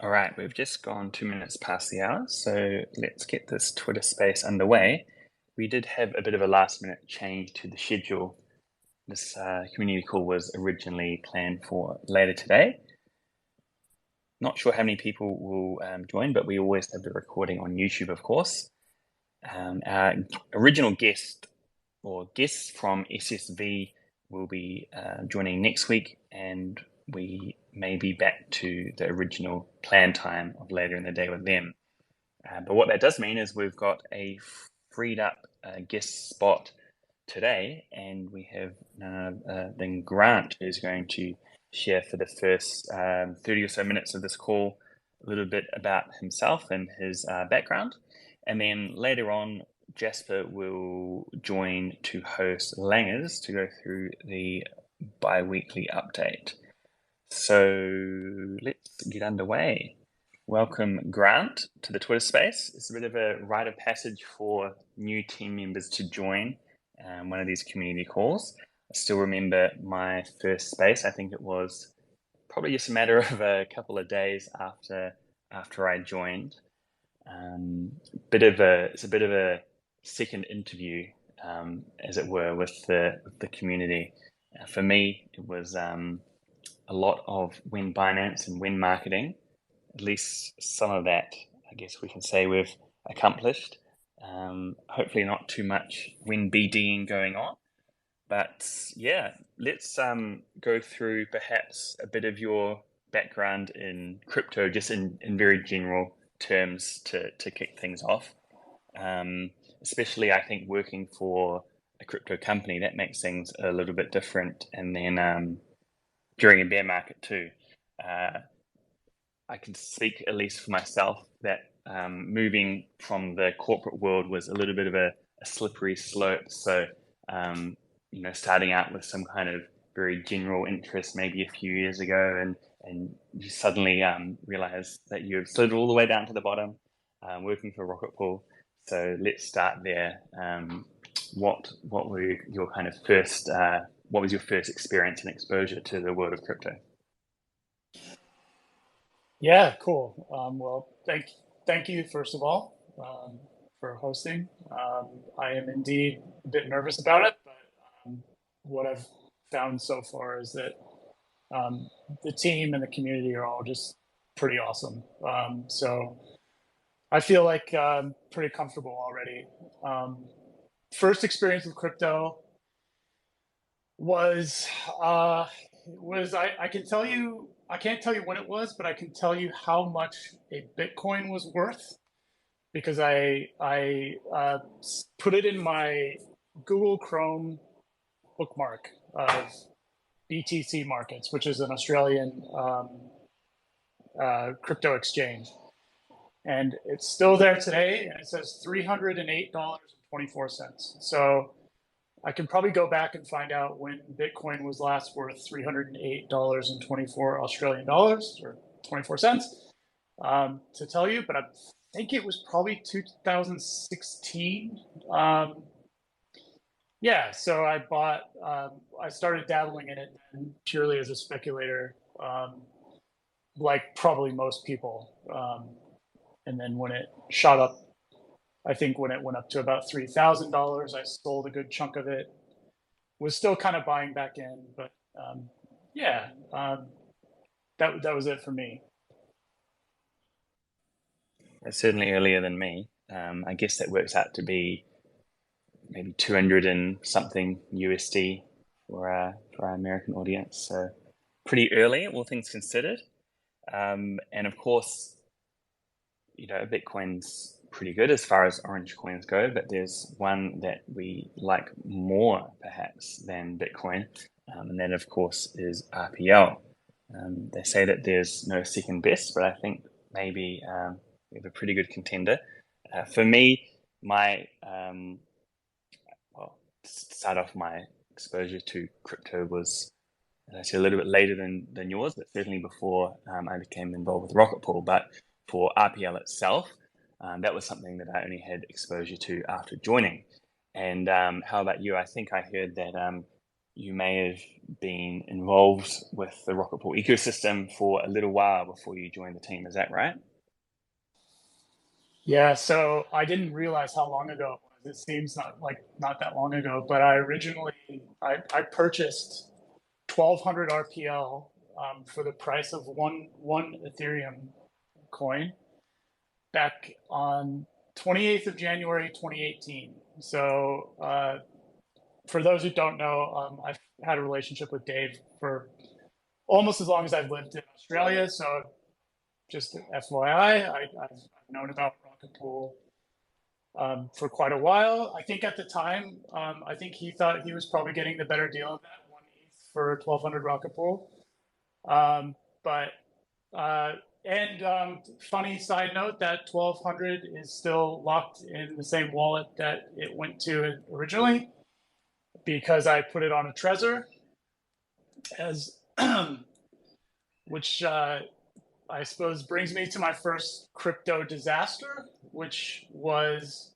All right, we've just gone 2 minutes past the hour, so let's get this Twitter space underway. We did have a bit of a last minute change to the schedule. This community call was originally planned for later today. Not sure how many people will join, but we always have the recording on YouTube, of course. Our original guest or guests from SSV will be joining next week, and we may be back to the original plan time of later in the day with them. But what that does mean is we've got a freed up guest spot today, and we have then Grant, who's going to share for the first 30 or so minutes of this call a little bit about himself and his background. And then later on, Jasper will join to host Langers to go through the bi-weekly update. So let's get underway. Welcome, Grant, to the Twitter space. It's a bit of a rite of passage for new team members to join one of these community calls. I still remember my first space. I think it was probably just a matter of a couple of days after I joined. It's a bit of a second interview, as it were, with the community. For me, it was a lot of when Binance and when marketing. At least some of that, I guess we can say we've accomplished. Hopefully not too much when BDing going on. But yeah, let's go through perhaps a bit of your background in crypto, just in very general terms to kick things off. Especially, I think, working for a crypto company, that makes things a little bit different. And then during a bear market too. I can speak, at least for myself, that moving from the corporate world was a little bit of a slippery slope. So, starting out with some kind of very general interest maybe a few years ago, and you suddenly realize that you've slid all the way down to the bottom, working for Rocket Pool. So let's start there. What were your kind of first? What was your first experience and exposure to the world of crypto? Yeah, cool. Well, thank you first of all for hosting. I am indeed a bit nervous about it, but what I've found so far is that the team and the community are all just pretty awesome. So I feel like I'm pretty comfortable already. First experience with crypto was I can tell you, I can't tell you when it was, but I can tell you how much a Bitcoin was worth because I put it in my Google Chrome bookmark of BTC Markets, which is an Australian crypto exchange, and it's still there today, and it says $308.24. So I can probably go back and find out when Bitcoin was last worth $308.24 Australian dollars or 24 cents to tell you, but I think it was probably 2016. Yeah, so I started dabbling in it purely as a speculator, like probably most people. And then when it shot up, I think when it went up to about $3,000, I sold a good chunk of it. Was still kind of buying back in, but yeah, that was it for me. It's certainly earlier than me. I guess that works out to be maybe 200 and something USD for our American audience. So pretty early, all things considered. And of course, Bitcoin's pretty good as far as orange coins go, but there's one that we like more perhaps than Bitcoin, and that of course is RPL. They say that there's no second best, but I think maybe we have a pretty good contender. For me, to start off, my exposure to crypto was, as I said, a little bit later than yours, but certainly before I became involved with Rocket Pool. But for RPL itself, that was something that I only had exposure to after joining. And how about you? I think I heard that you may have been involved with the Rocket Pool ecosystem for a little while before you joined the team. Is that right? Yeah, so I didn't realize how long ago it was. It seems not that long ago, but I purchased 1,200 RPL for the price of one Ethereum coin back on 28th of January 2018. So for those who don't know, I've had a relationship with Dave for almost as long as I've lived in Australia. So just FYI, I've known about Rocket Pool for quite a while. I think at the time, I think he thought he was probably getting the better deal of that 1/8 for 1,200 Rocket Pool. But funny side note, that 1,200 is still locked in the same wallet that it went to originally because I put it on a Trezor as which I suppose brings me to my first crypto disaster, which was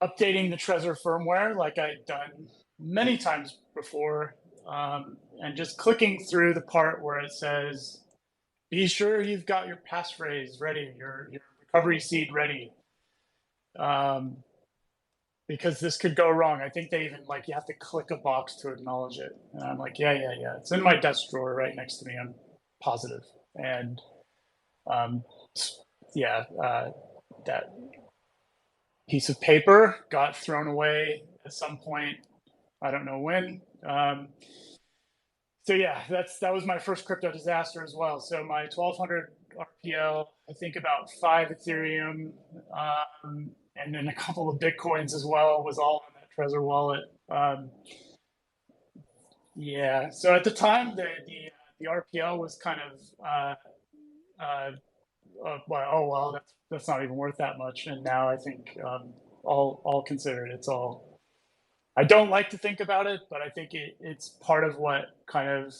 updating the Trezor firmware like I'd done many times before, and just clicking through the part where it says, be sure you've got your passphrase ready, your recovery seed ready, because this could go wrong. I think they even you have to click a box to acknowledge it. And I'm like, yeah. It's in my desk drawer right next to me. I'm positive. And that piece of paper got thrown away at some point. I don't know when. So yeah, that was my first crypto disaster as well. So my 1,200 RPL, I think about 5 Ethereum, and then a couple of Bitcoins as well was all in that Trezor wallet. Yeah. So at the time, the RPL was kind of well, that's not even worth that much. And now I think all considered, it's all. I don't like to think about it, but I think it's part of what kind of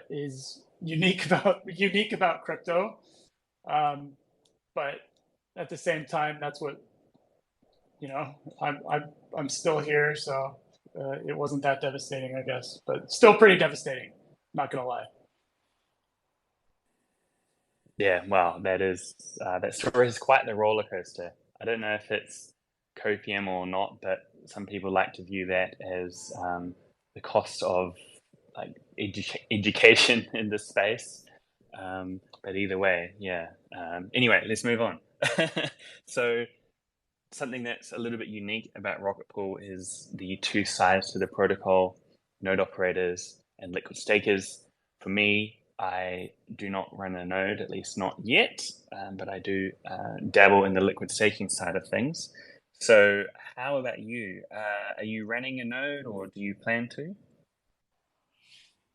is unique about crypto. But at the same time, that's what I'm still here, so it wasn't that devastating, I guess, but still pretty devastating. Not gonna lie. Yeah, wow, that story is quite the roller coaster. I don't know if it's copium or not, but some people like to view that as the cost of like education in this space. But either way, yeah. Anyway, let's move on. So something that's a little bit unique about Rocket Pool is the two sides to the protocol: node operators and liquid stakers. For me, I do not run a node, at least not yet, but I do dabble in the liquid staking side of things. So how about you? Are you running a node, or do you plan to?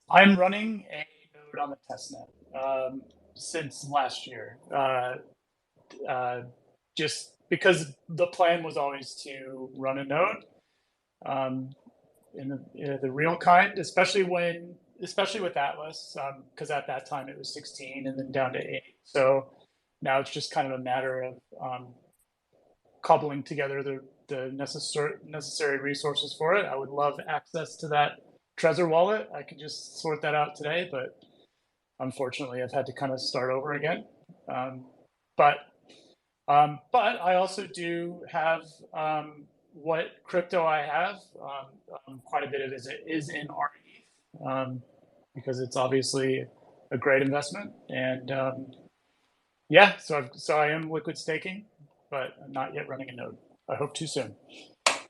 I'm running a node on the testnet since last year, just because the plan was always to run a node um, in the real kind, especially with Atlas, because at that time it was 16 and then down to 8. So now it's just kind of a matter of cobbling together the necessary resources for it. I would love access to that Trezor wallet. I could just sort that out today, but unfortunately, I've had to kind of start over again. Um, but but I also do have what crypto I have. Quite a bit of it is in rETH, because it's obviously a great investment. And yeah, so I am liquid staking, but I'm not yet running a node. I hope too soon. At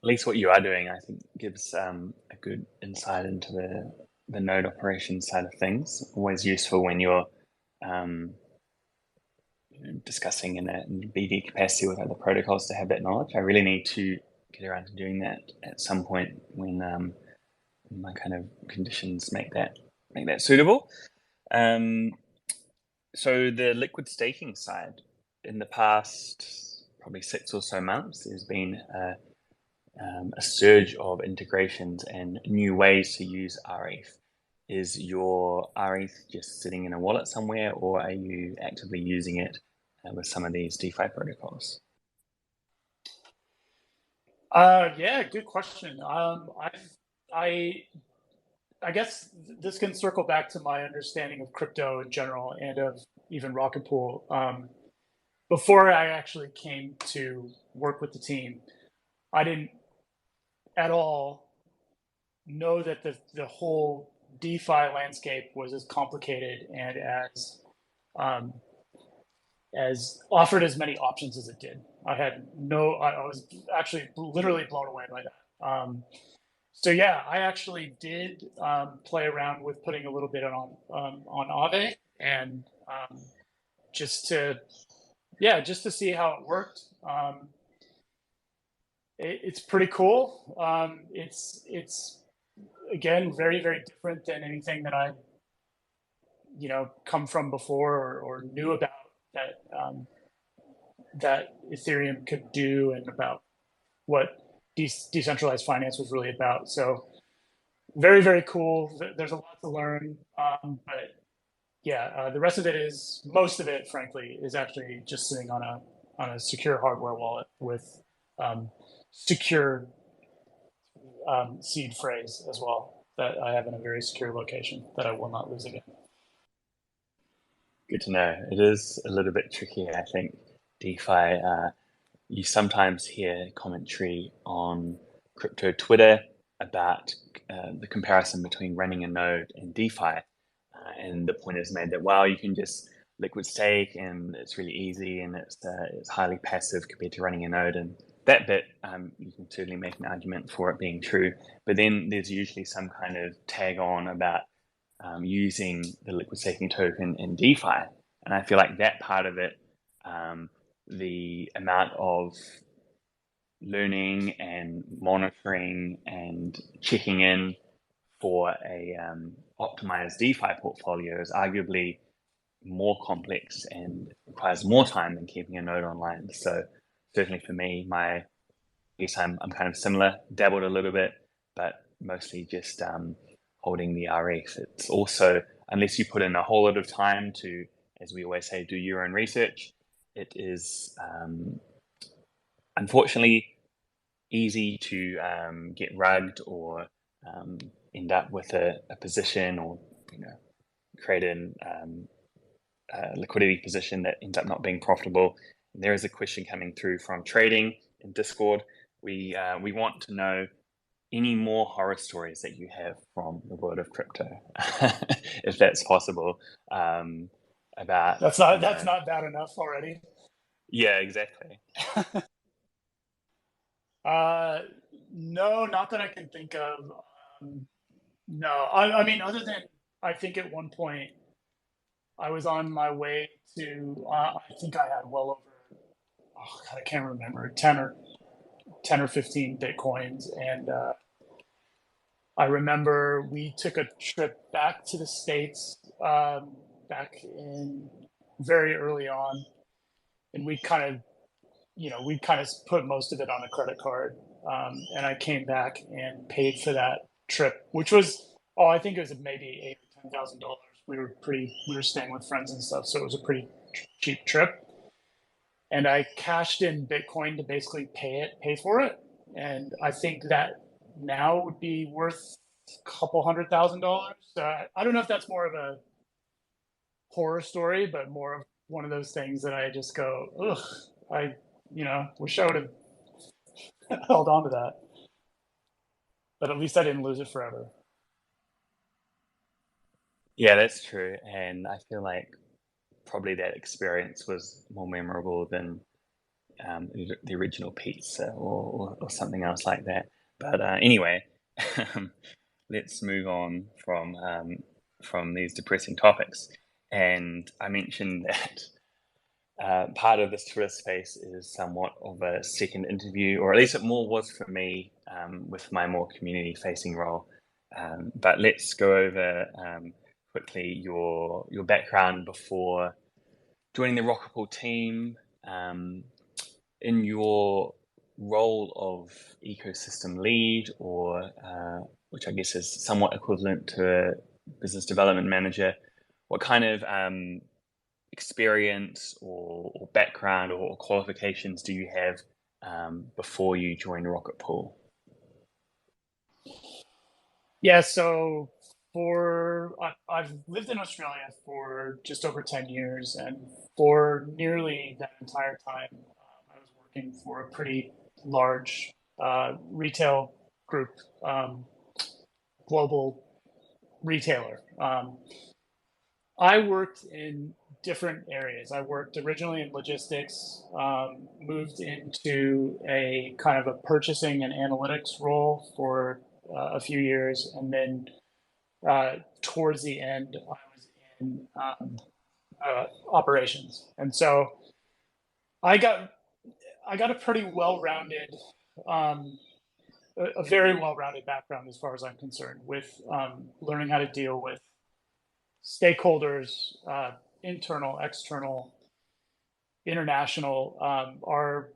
least what you are doing, I think, gives a good insight into the node operation side of things. Always useful when you're um, discussing in a BD capacity with other protocols to have that knowledge. I really need to get around to doing that at some point when my kind of conditions make that suitable. So the liquid staking side, in the past probably 6 or so months, there's been a surge of integrations and new ways to use rETH. Is your rETH just sitting in a wallet somewhere, or are you actively using it with some of these DeFi protocols? Yeah, good question. I I guess this can circle back to my understanding of crypto in general and of even Rocket Pool. Before I actually came to work with the team, I didn't at all know that the whole DeFi landscape was as complicated and um, as offered as many options as it did. I was actually literally blown away by that. So yeah, I actually did play around with putting a little bit on Aave and just to just to see how it worked. It's pretty cool. It's again very different than anything that I come from before or knew about that that Ethereum could do and about what decentralized finance was really about. So very cool. There's a lot to learn, but yeah, the rest of it is most of it, frankly, is actually just sitting on a secure hardware wallet with um, secure seed phrase as well that I have in a very secure location that I will not lose again. Good to know. It is a little bit tricky, I think. DeFi, you sometimes hear commentary on crypto Twitter about the comparison between running a node and DeFi. And the point is made that, well, you can just liquid stake and it's really easy and it's highly passive compared to running a node. And that bit, you can certainly make an argument for it being true. But then there's usually some kind of tag on about using the liquid staking token in DeFi. And I feel like that part of it, the amount of learning and monitoring and checking in for a optimized DeFi portfolio is arguably more complex and requires more time than keeping a node online. So certainly for me, I guess I'm kind of similar, dabbled a little bit, but mostly just holding the rETH. It's also, unless you put in a whole lot of time to, as we always say, do your own research, it is unfortunately easy to get rugged or end up with a position or create a liquidity position that ends up not being profitable. And there is a question coming through from trading in Discord. We want to know any more horror stories that you have from the world of crypto, if that's possible. About That's not bad enough already. yeah, exactly. Uh, no, not that I can think of. Um, no, I mean, other than I think at one point I was on my way to, I think I had well over, oh God, I can't remember, 10 or 15 Bitcoins. And I remember we took a trip back to the States back in very early on. And we kind of put most of it on a credit card. And I came back and paid for that trip, which was, oh, I think it was maybe $8,000 or $10,000. We were staying with friends and stuff, so it was a pretty cheap trip. And I cashed in Bitcoin to basically pay for it. And I think that now would be worth a couple $100,000. I don't know if that's more of a horror story, but more of one of those things that I just go, ugh, I, wish I would have held on to that. But at least I didn't lose it forever. Yeah, that's true. And I feel like probably that experience was more memorable than the original pizza or something else like that. But anyway, let's move on from these depressing topics. And I mentioned that part of this Twitter space is somewhat of a second interview, or at least it more was for me with my more community-facing role. But let's go over quickly your background before joining the Rocket Pool team. In your role of ecosystem lead, or which I guess is somewhat equivalent to a business development manager, what kind of experience or background or qualifications do you have before you joined Rocket Pool? Yeah, so I've lived in Australia for just over 10 years, and for nearly that entire time, I was working for a pretty large retail group, um, global retailer. I worked in different areas. I worked originally in logistics, moved into a kind of a purchasing and analytics role for a few years, and then towards the end, I was in operations, and so I got I got a pretty well-rounded, um, a very well-rounded background as far as I'm concerned, with learning how to deal with stakeholders, internal, external, international. Our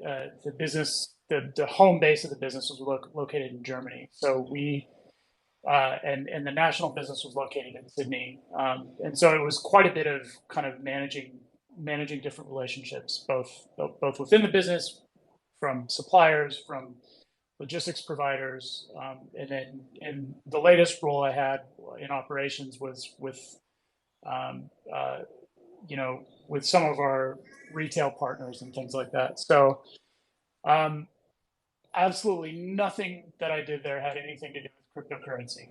the business, the home base of the business was located in Germany, so we and the national business was located in Sydney, and so it was quite a bit of kind of managing different relationships, both within the business, from suppliers, from logistics providers, and then in the latest role I had in operations was with um, uh, with some of our retail partners and things like that. So um, absolutely nothing that I did there had anything to do with cryptocurrency.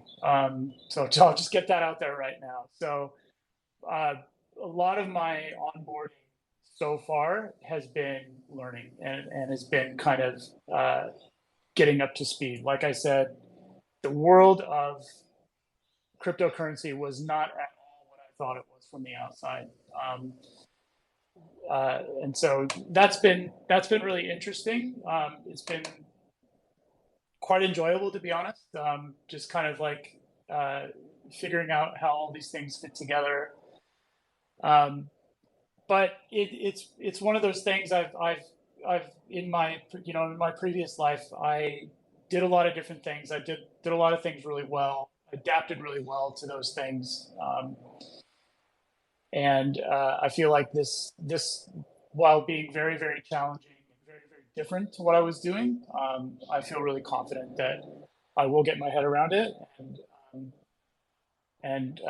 So I'll just get that out there right now. So uh, a lot of my onboarding so far has been learning, and has been kind of getting up to speed. Like I said, the world of cryptocurrency was not at all what I thought it was from the outside. And so that's been really interesting. It's been quite enjoyable, to be honest. Just kind of like uh, figuring out how all these things fit together. Um, but it's one of those things I've in my in my previous life I did a lot of different things. I did a lot of things really well, adapted really well to those things, and I feel like this while being very very challenging and very very different to what I was doing, I feel really confident that I will get my head around it, um, and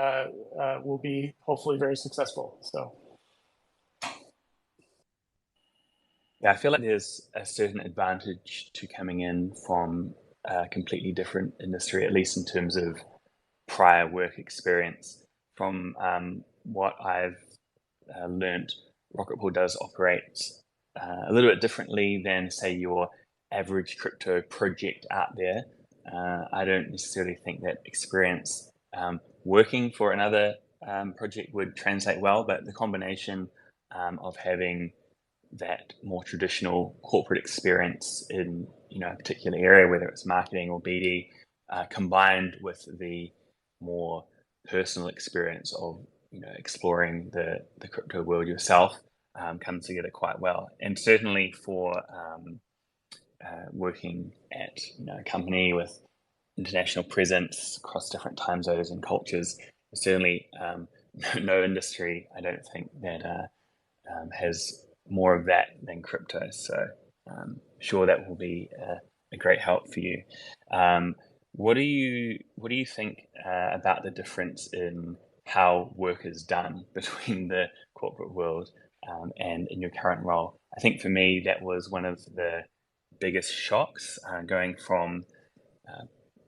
will be hopefully very successful. So. Yeah, I feel like there's a certain advantage to coming in from a completely different industry, at least in terms of prior work experience. From what I've learned, Rocket Pool does operate a little bit differently than, say, your average crypto project out there. I don't necessarily think that experience working for another project would translate well, but the combination of having that more traditional corporate experience in a particular area, whether it's marketing or BD, combined with the more personal experience of exploring the crypto world yourself, comes together quite well. And certainly for working at a company with international presence across different time zones and cultures, certainly no industry I don't think that has more of that than crypto. So sure that will be a great help for you. What do you think about the difference in how work is done between the corporate world and in your current role? I think for me that was one of the biggest shocks, going from uh,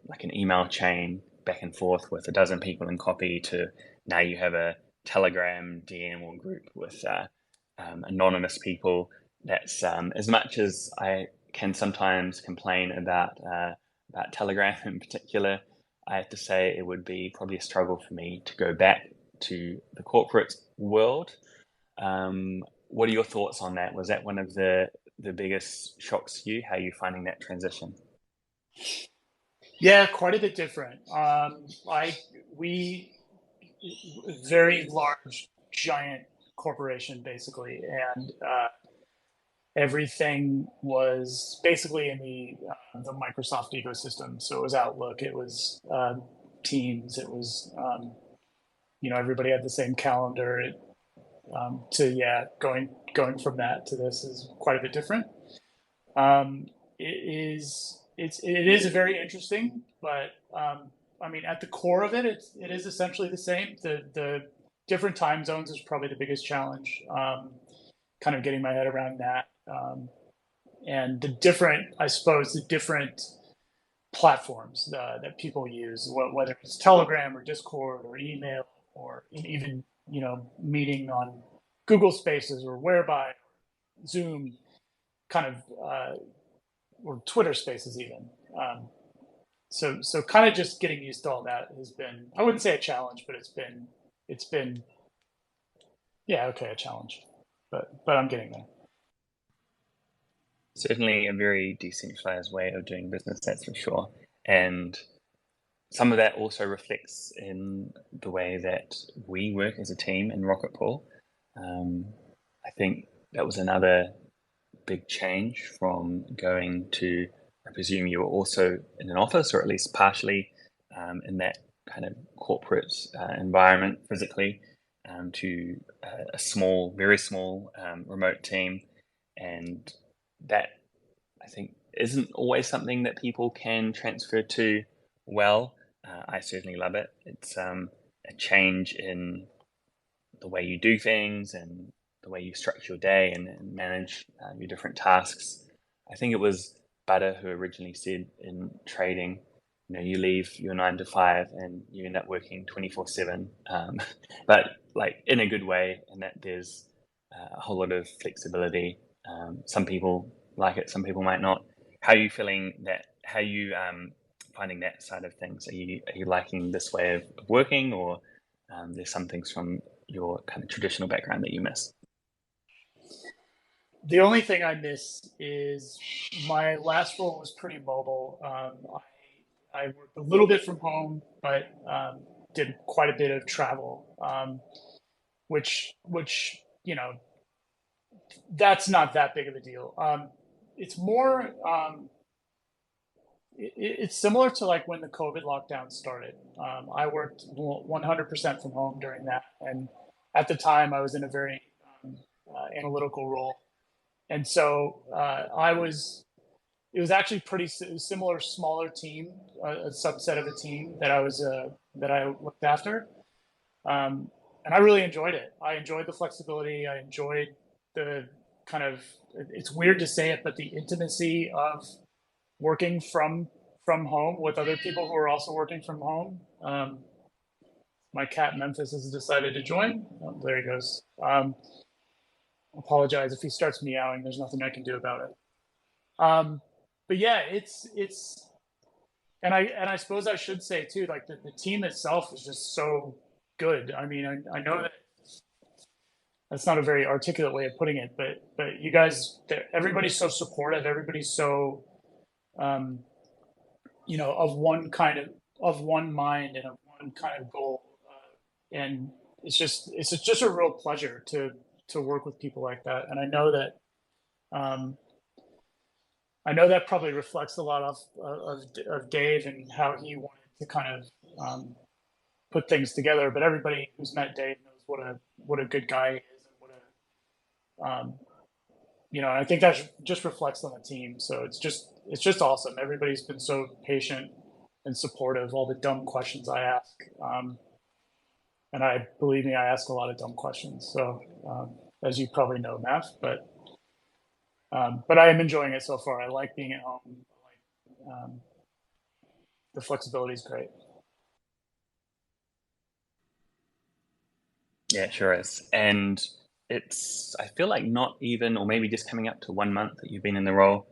like an email chain back and forth with a dozen people in copy to now you have a Telegram DM or group with anonymous people. That's as much as I can sometimes complain about Telegram in particular. I have to say it would be probably a struggle for me to go back to the corporate world. What are your thoughts on that? Was that one of the biggest shocks to you? How are you finding that transition? Yeah, quite a bit different. We very large, giant corporation basically, and everything was basically in the Microsoft ecosystem. So it was Outlook, it was Teams, it was everybody had the same calendar. To yeah, going from that to this is quite a bit different. It is very interesting, but I mean, at the core of it, it is essentially the same. The different time zones is probably the biggest challenge. Kind of getting my head around that, and the different, I suppose, the different platforms that people use, whether it's Telegram or Discord or email or even meeting on Google Spaces or Whereby, Zoom, kind of or Twitter Spaces even. So kind of just getting used to all that has been, I wouldn't say a challenge, but it's been yeah, okay, a challenge, but I'm getting there. Certainly a very decentralized way of doing business, that's for sure. And some of that also reflects in the way that we work as a team in Rocket Pool. I think that was another big change from going to, I presume you were also in an office, or at least partially in that kind of corporate environment physically, to a small, very small remote team. And that, I think, isn't always something that people can transfer to well. I certainly love it. It's a change in the way you do things and the way you structure your day and manage your different tasks. I think it was Butter who originally said in trading, you leave your 9 to 5 and you end up working 24/7, but like in a good way, and that there's a whole lot of flexibility. Some people like it, some people might not. How are you feeling that? How are you finding that side of things? Are you liking this way of working, or there's some things from your kind of traditional background that you miss? The only thing I miss is my last role was pretty mobile. I worked a little bit from home, but did quite a bit of travel, which that's not that big of a deal. It's more it's similar to like when the COVID lockdown started. I worked 100% from home during that, and at the time I was in a very analytical role, and so it was actually pretty similar, smaller team, a subset of a team that I looked after, and I really enjoyed it. I enjoyed the flexibility. I enjoyed the kind of, it's weird to say it, but the intimacy of working from home with other people who are also working from home. My cat Memphis has decided to join. Oh, there he goes. Apologize if he starts meowing. There's nothing I can do about it. But yeah, it's and I suppose I should say too, like the team itself is just so good. I mean, I know that that's not a very articulate way of putting it, but you guys, everybody's so supportive. Everybody's so of one mind and of one kind of goal, and it's just a real pleasure to work with people like that. And um, I know that probably reflects a lot of Dave and how he wanted to kind of put things together. But everybody who's met Dave knows what a good guy he is, and I think that just reflects on the team. So it's just awesome. Everybody's been so patient and supportive. All the dumb questions I ask, and believe me, I ask a lot of dumb questions. So as you probably know, Matt, but I am enjoying it so far. I like being at home. The flexibility is great. Yeah, it sure is. And it's, I feel like not even, or maybe just coming up to 1 month that you've been in the role.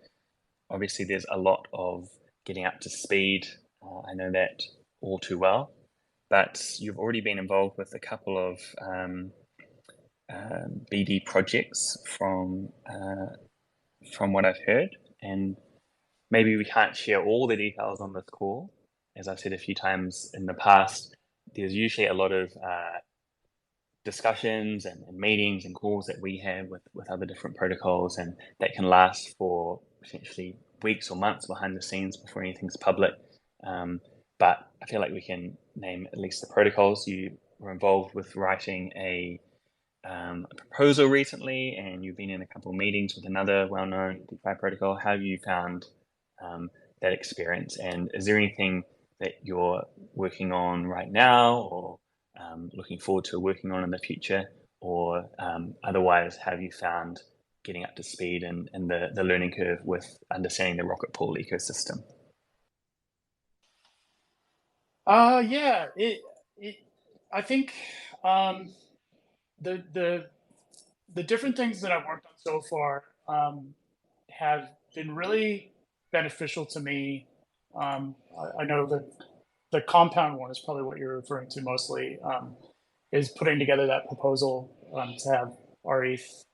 Obviously, there's a lot of getting up to speed. I know that all too well. But you've already been involved with a couple of BD projects from what I've heard. And maybe we can't share all the details on this call. As I've said a few times in the past, there's usually a lot of discussions and meetings and calls that we have with other different protocols, and that can last for potentially weeks or months behind the scenes before anything's public. But I feel like we can name at least the protocols. You were involved with writing a a proposal recently, and you've been in a couple of meetings with another well-known DeFi protocol. How have you found that experience? And is there anything that you're working on right now, or looking forward to working on in the future, or otherwise, have you found getting up to speed and the learning curve with understanding the Rocket Pool ecosystem? Yeah, it I think um, the the the different things that I've worked on so far have been really beneficial to me. I know that the compound one is probably what you're referring to mostly, is putting together that proposal to have rETH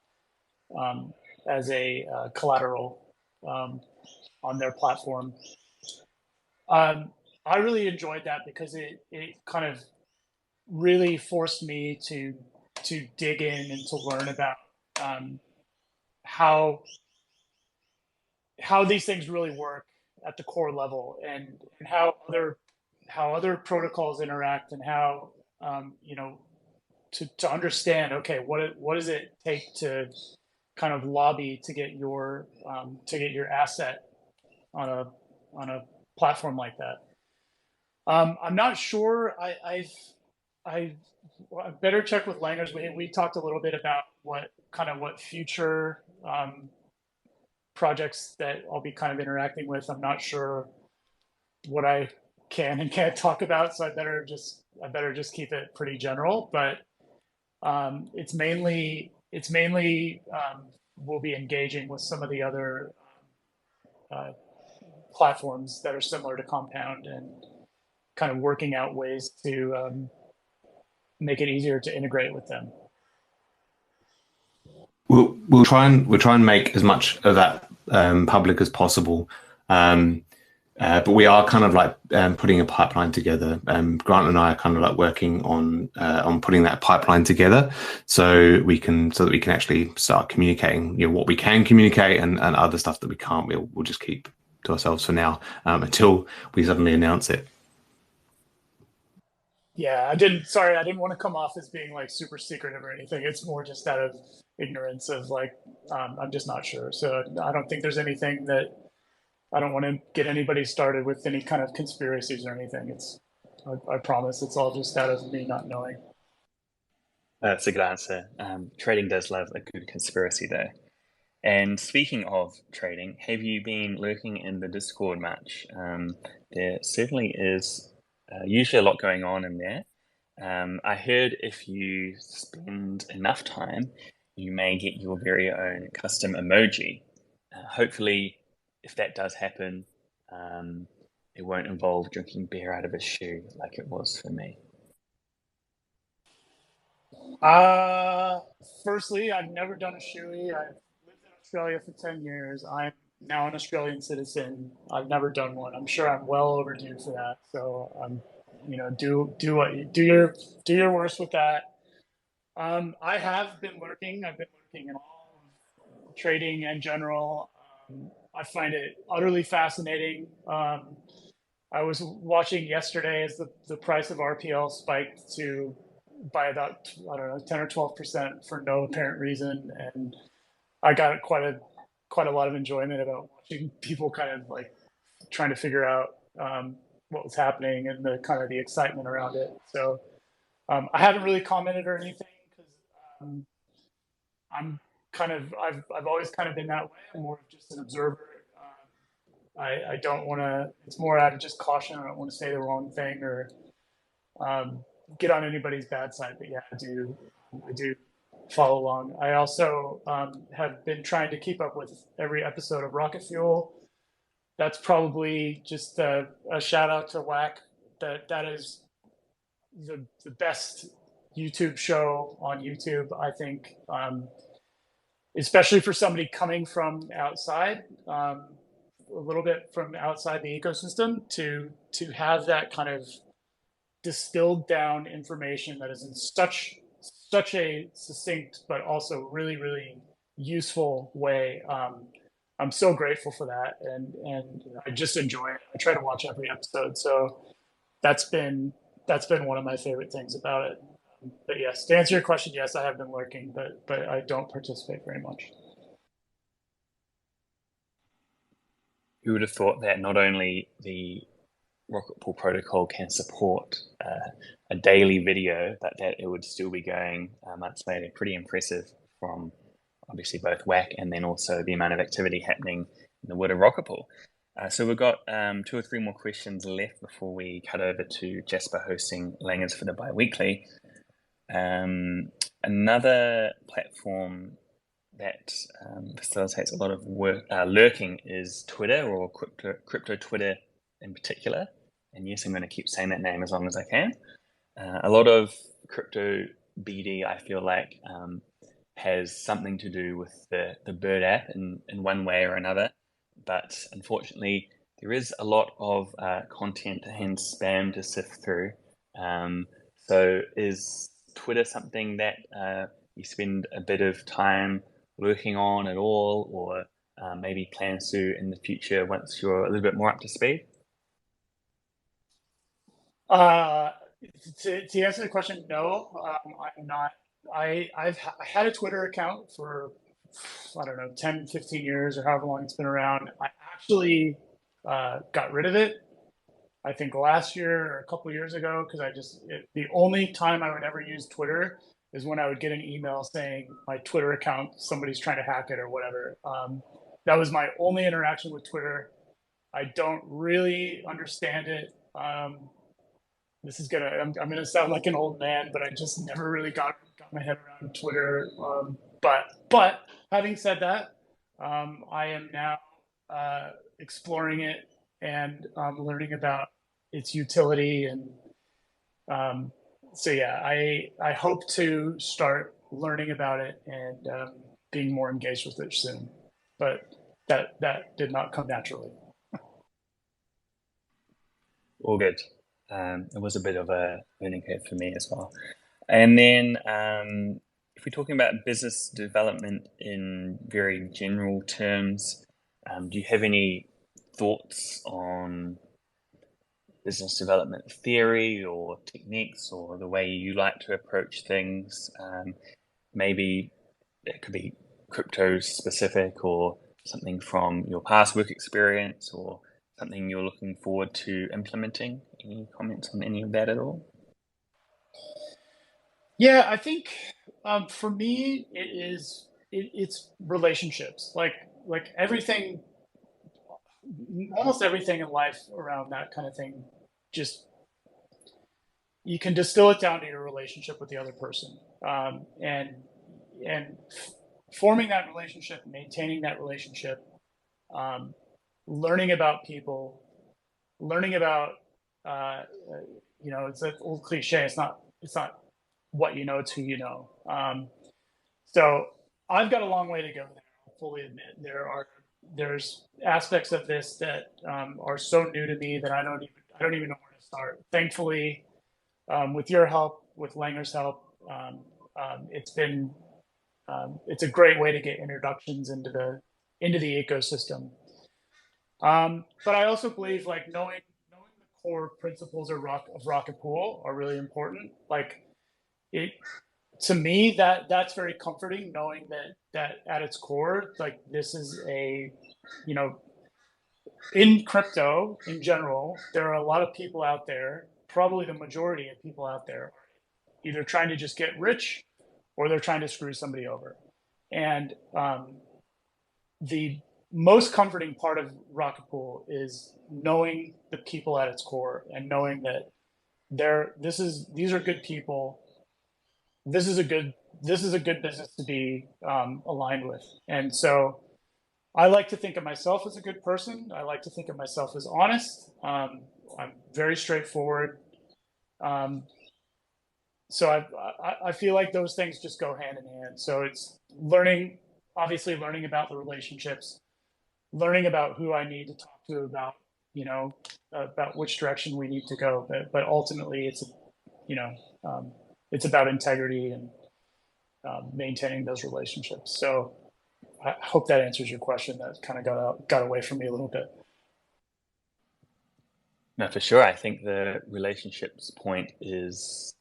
um, as a collateral um, on their platform. Um, I really enjoyed that because it kind of really forced me to dig in and to learn about um, how these things really work at the core level, and how other protocols interact, and how to understand, okay, what does it take to kind of lobby to get your asset on a platform like that. I'm not sure. I better check with Langers. We talked a little bit about what future projects that I'll be kind of interacting with. I'm not sure what I can and can't talk about, so I better just keep it pretty general. But it's mainly we'll be engaging with some of the other uh, platforms that are similar to Compound, and kind of working out ways to make it easier to integrate with them. We'll try and make as much of that public as possible. Um, but we are kind of like putting a pipeline together. Grant and I are kind of like working on putting that pipeline together, so that we can actually start communicating, what we can communicate, and other stuff that we can't. We'll just keep to ourselves for now, until we suddenly announce it. Yeah, I didn't want to come off as being like super secretive or anything. It's more just out of ignorance of like, I'm just not sure. So I don't think there's anything that I don't want to get anybody started with any kind of conspiracies or anything. I promise it's all just out of me not knowing. That's a good answer. Trading does love a good conspiracy, though. And speaking of trading, have you been lurking in the Discord match? There certainly is usually a lot going on in there. I heard if you spend enough time, you may get your very own custom emoji. Hopefully, if that does happen, it won't involve drinking beer out of a shoe like it was for me. Uh, Firstly, I've never done a shoey. I've lived in Australia for 10 years. I'm now an Australian citizen. I've never done one. I'm sure I'm well overdue for that. So, do what you do your worst with that. I have been lurking. I've been lurking in all of trading in general. I find it utterly fascinating. I was watching yesterday as the price of RPL spiked to by about, I don't know, 10 or 12% for no apparent reason, and I got quite a lot of enjoyment about watching people kind of like trying to figure out what was happening, and the kind of the excitement around it. So I haven't really commented or anything because um, I've always kind of been that way. I'm more of just an observer. I don't want to. It's more out of just caution. I don't want to say the wrong thing or um, get on anybody's bad side. But yeah, I do follow along. I also have been trying to keep up with every episode of Rocket Fuel. That's probably just a shout out to Whack. That is the best YouTube show on YouTube, I think, especially for somebody coming from outside, a little bit from outside the ecosystem, to have that kind of distilled down information that is in such a succinct but also really useful way. I'm so grateful for that, and I just enjoy it. I try to watch every episode, so that's been that's been one of my favorite things about it. But yes, to answer your question, yes, I have been lurking, but I don't participate very much. Who would have thought that not only the Rocket Pool protocol can support a daily video, but that it would still be going months later? Pretty impressive from obviously both WAC and then also the amount of activity happening in the world of Rocket Pool. So we've got 2 or 3 more questions left before we cut over to Jasper hosting Langers for the biweekly. Another platform that facilitates a lot of work lurking is Twitter, or crypto Twitter in particular. And yes, I'm going to keep saying that name as long as I can. A lot of crypto BD, I feel like, has something to do with the Bird app in one way or another. But unfortunately, there is a lot of content and spam to sift through. So is Twitter something that you spend a bit of time working on at all, or maybe plans to in the future once you're a little bit more up to speed? To answer the question, no, I'm not. I've had a Twitter account for, I don't know, 10, 15 years or however long it's been around. I actually got rid of it, I think last year or a couple years ago, because the only time I would ever use Twitter is when I would get an email saying my Twitter account, somebody's trying to hack it or whatever. That was my only interaction with Twitter. I don't really understand it. I'm gonna sound like an old man, but I just never really got my head around Twitter. But having said that, I am now exploring it and learning about its utility, and so yeah, I hope to start learning about it and being more engaged with it soon. But that did not come naturally. All good. It was a bit of a learning curve for me as well. And then if we're talking about business development in very general terms, do you have any thoughts on business development theory or techniques, or the way you like to approach things? Maybe it could be crypto specific, or something from your past work experience, or something you're looking forward to implementing. Any comments on any of that at all? Yeah, I think for me, it's relationships. Like everything, almost everything in life around that kind of thing, just you can distill it down to your relationship with the other person, and forming that relationship, maintaining that relationship, learning about people, learning about it's an old cliche. It's not what you know, it's who you know. So I've got a long way to go there. I'll fully admit there's aspects of this that are so new to me that I don't even know where to start. Thankfully, with your help, with Langer's help, it's a great way to get introductions into the ecosystem. But I also believe like knowing the core principles of Rocket Pool are really important. Like it to me, that's very comforting, knowing that at its core, like this is in crypto in general, there are a lot of people out there, probably the majority of people out there, either trying to just get rich or they're trying to screw somebody over. And the most comforting part of Rocket Pool is knowing the people at its core and knowing that these are good people. This is a good business to be aligned with. And so I like to think of myself as a good person. I like to think of myself as honest. I'm very straightforward. So I feel like those things just go hand in hand. So it's obviously learning about the relationships, learning about who I need to talk to about which direction we need to go. But ultimately, it's about integrity and maintaining those relationships. So I hope that answers your question. That kind of got away from me a little bit. No, for sure. I think the relationships point is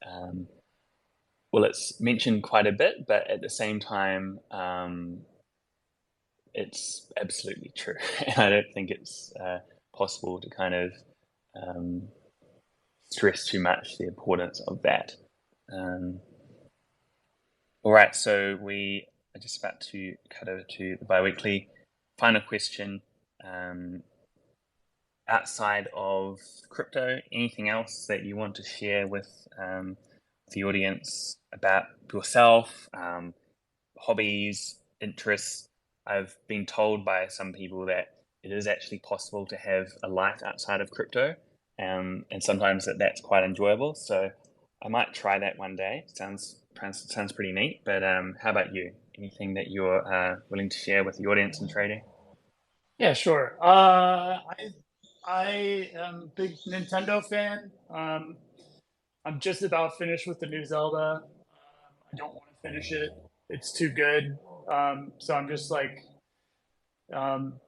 it's mentioned quite a bit, but at the same time, it's absolutely true. And I don't think it's possible to kind of stress too much the importance of that. All right, so we are just about to cut over to the biweekly. Final question. Outside of crypto, anything else that you want to share with the audience about yourself, hobbies, interests? I've been told by some people that it is actually possible to have a life outside of crypto, and sometimes that's quite enjoyable. So I might try that one day. Sounds pretty neat. But how about you? Anything that you're willing to share with the audience in trading? Yeah, sure. I am a big Nintendo fan. I'm just about finished with the new Zelda. I don't want to finish it. It's too good. So I'm just like running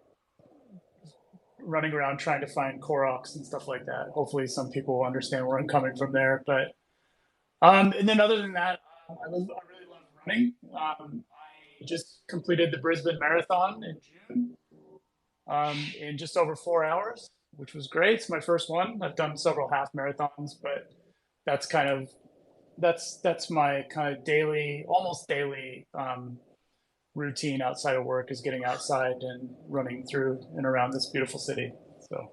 around trying to find Koroks and stuff like that. Hopefully some people will understand where I'm coming from there. But and then other than that, I really love running. I just completed the Brisbane Marathon in June in just over 4 hours, which was great. It's my first one. I've done several half marathons, but that's my kind of daily, almost daily routine outside of work, is getting outside and running through and around this beautiful city. So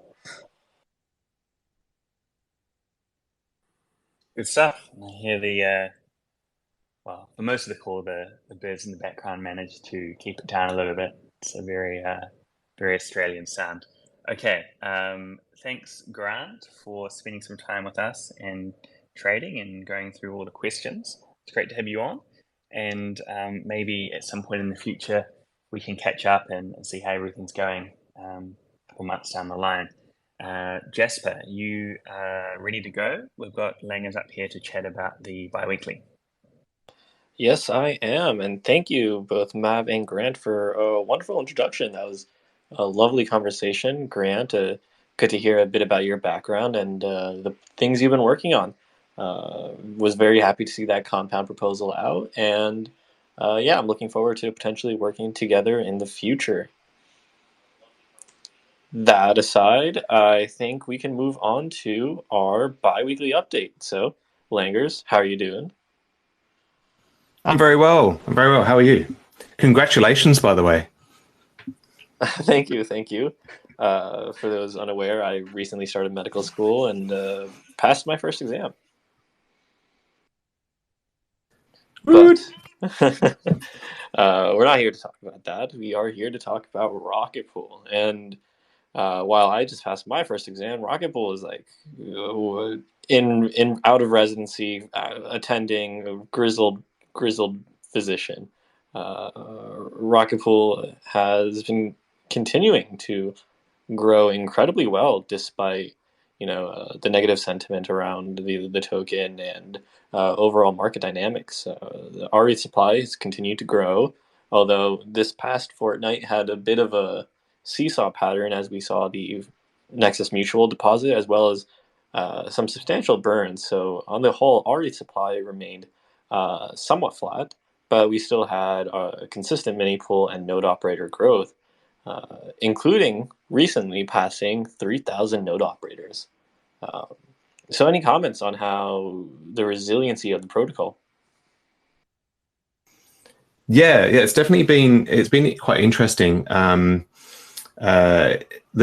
good stuff. I hear well, for most of the call, the birds in the background managed to keep it down a little bit. It's a very Australian sound. Okay, thanks, Grant, for spending some time with us and trading and going through all the questions. It's great to have you on, and maybe at some point in the future we can catch up and see how everything's going a couple months down the line. Jasper, you are ready to go? We've got Langers up here to chat about the biweekly. Yes, I am, and thank you both Mav and Grant for a wonderful introduction. That was a lovely conversation. Grant, good to hear a bit about your background and the things you've been working on. Was very happy to see that compound proposal out, and yeah, I'm looking forward to potentially working together in the future. That aside, I think we can move on to our bi-weekly update. So, Langers, how are you doing? I'm very well. How are you? Congratulations, by the way. Thank you. For those unaware, I recently started medical school and passed my first exam. But we're not here to talk about that. We are here to talk about Rocket Pool. And while I just passed my first exam, Rocket Pool is like in out of residency, attending a grizzled physician. Rocket Pool has been continuing to grow incredibly well despite the negative sentiment around the token and overall market dynamics. The rETH supply has continued to grow, although this past fortnight had a bit of a seesaw pattern as we saw the Nexus Mutual deposit as well as some substantial burns. So on the whole, rETH supply remained somewhat flat, but we still had a consistent mini pool and node operator growth, including recently passing 3,000 node operators. So any comments on how the resiliency of the protocol? Yeah, it's definitely been quite interesting. The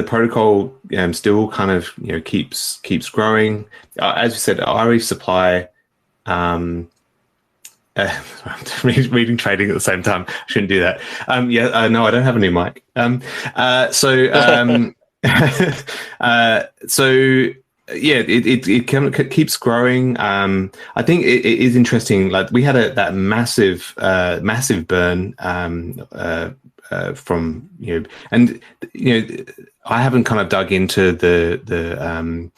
protocol still kind of keeps growing. As you said, rETH supply. I'm reading trading at the same time. I shouldn't do that. No, I don't have a new mic. It keeps growing. I think it is interesting. Like we had that massive burn from I haven't kind of dug into the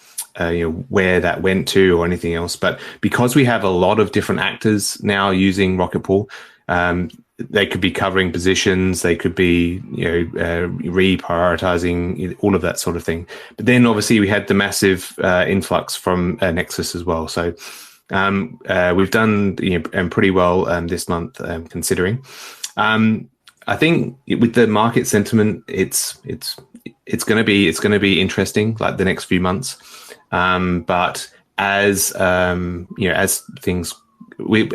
where that went to or anything else, but because we have a lot of different actors now using Rocket Pool, they could be covering positions, they could be reprioritizing, all of that sort of thing. But then obviously we had the massive influx from Nexus as well. So We've done pretty well this month, considering. I think with the market sentiment, it's going to be interesting, like the next few months. But as as things,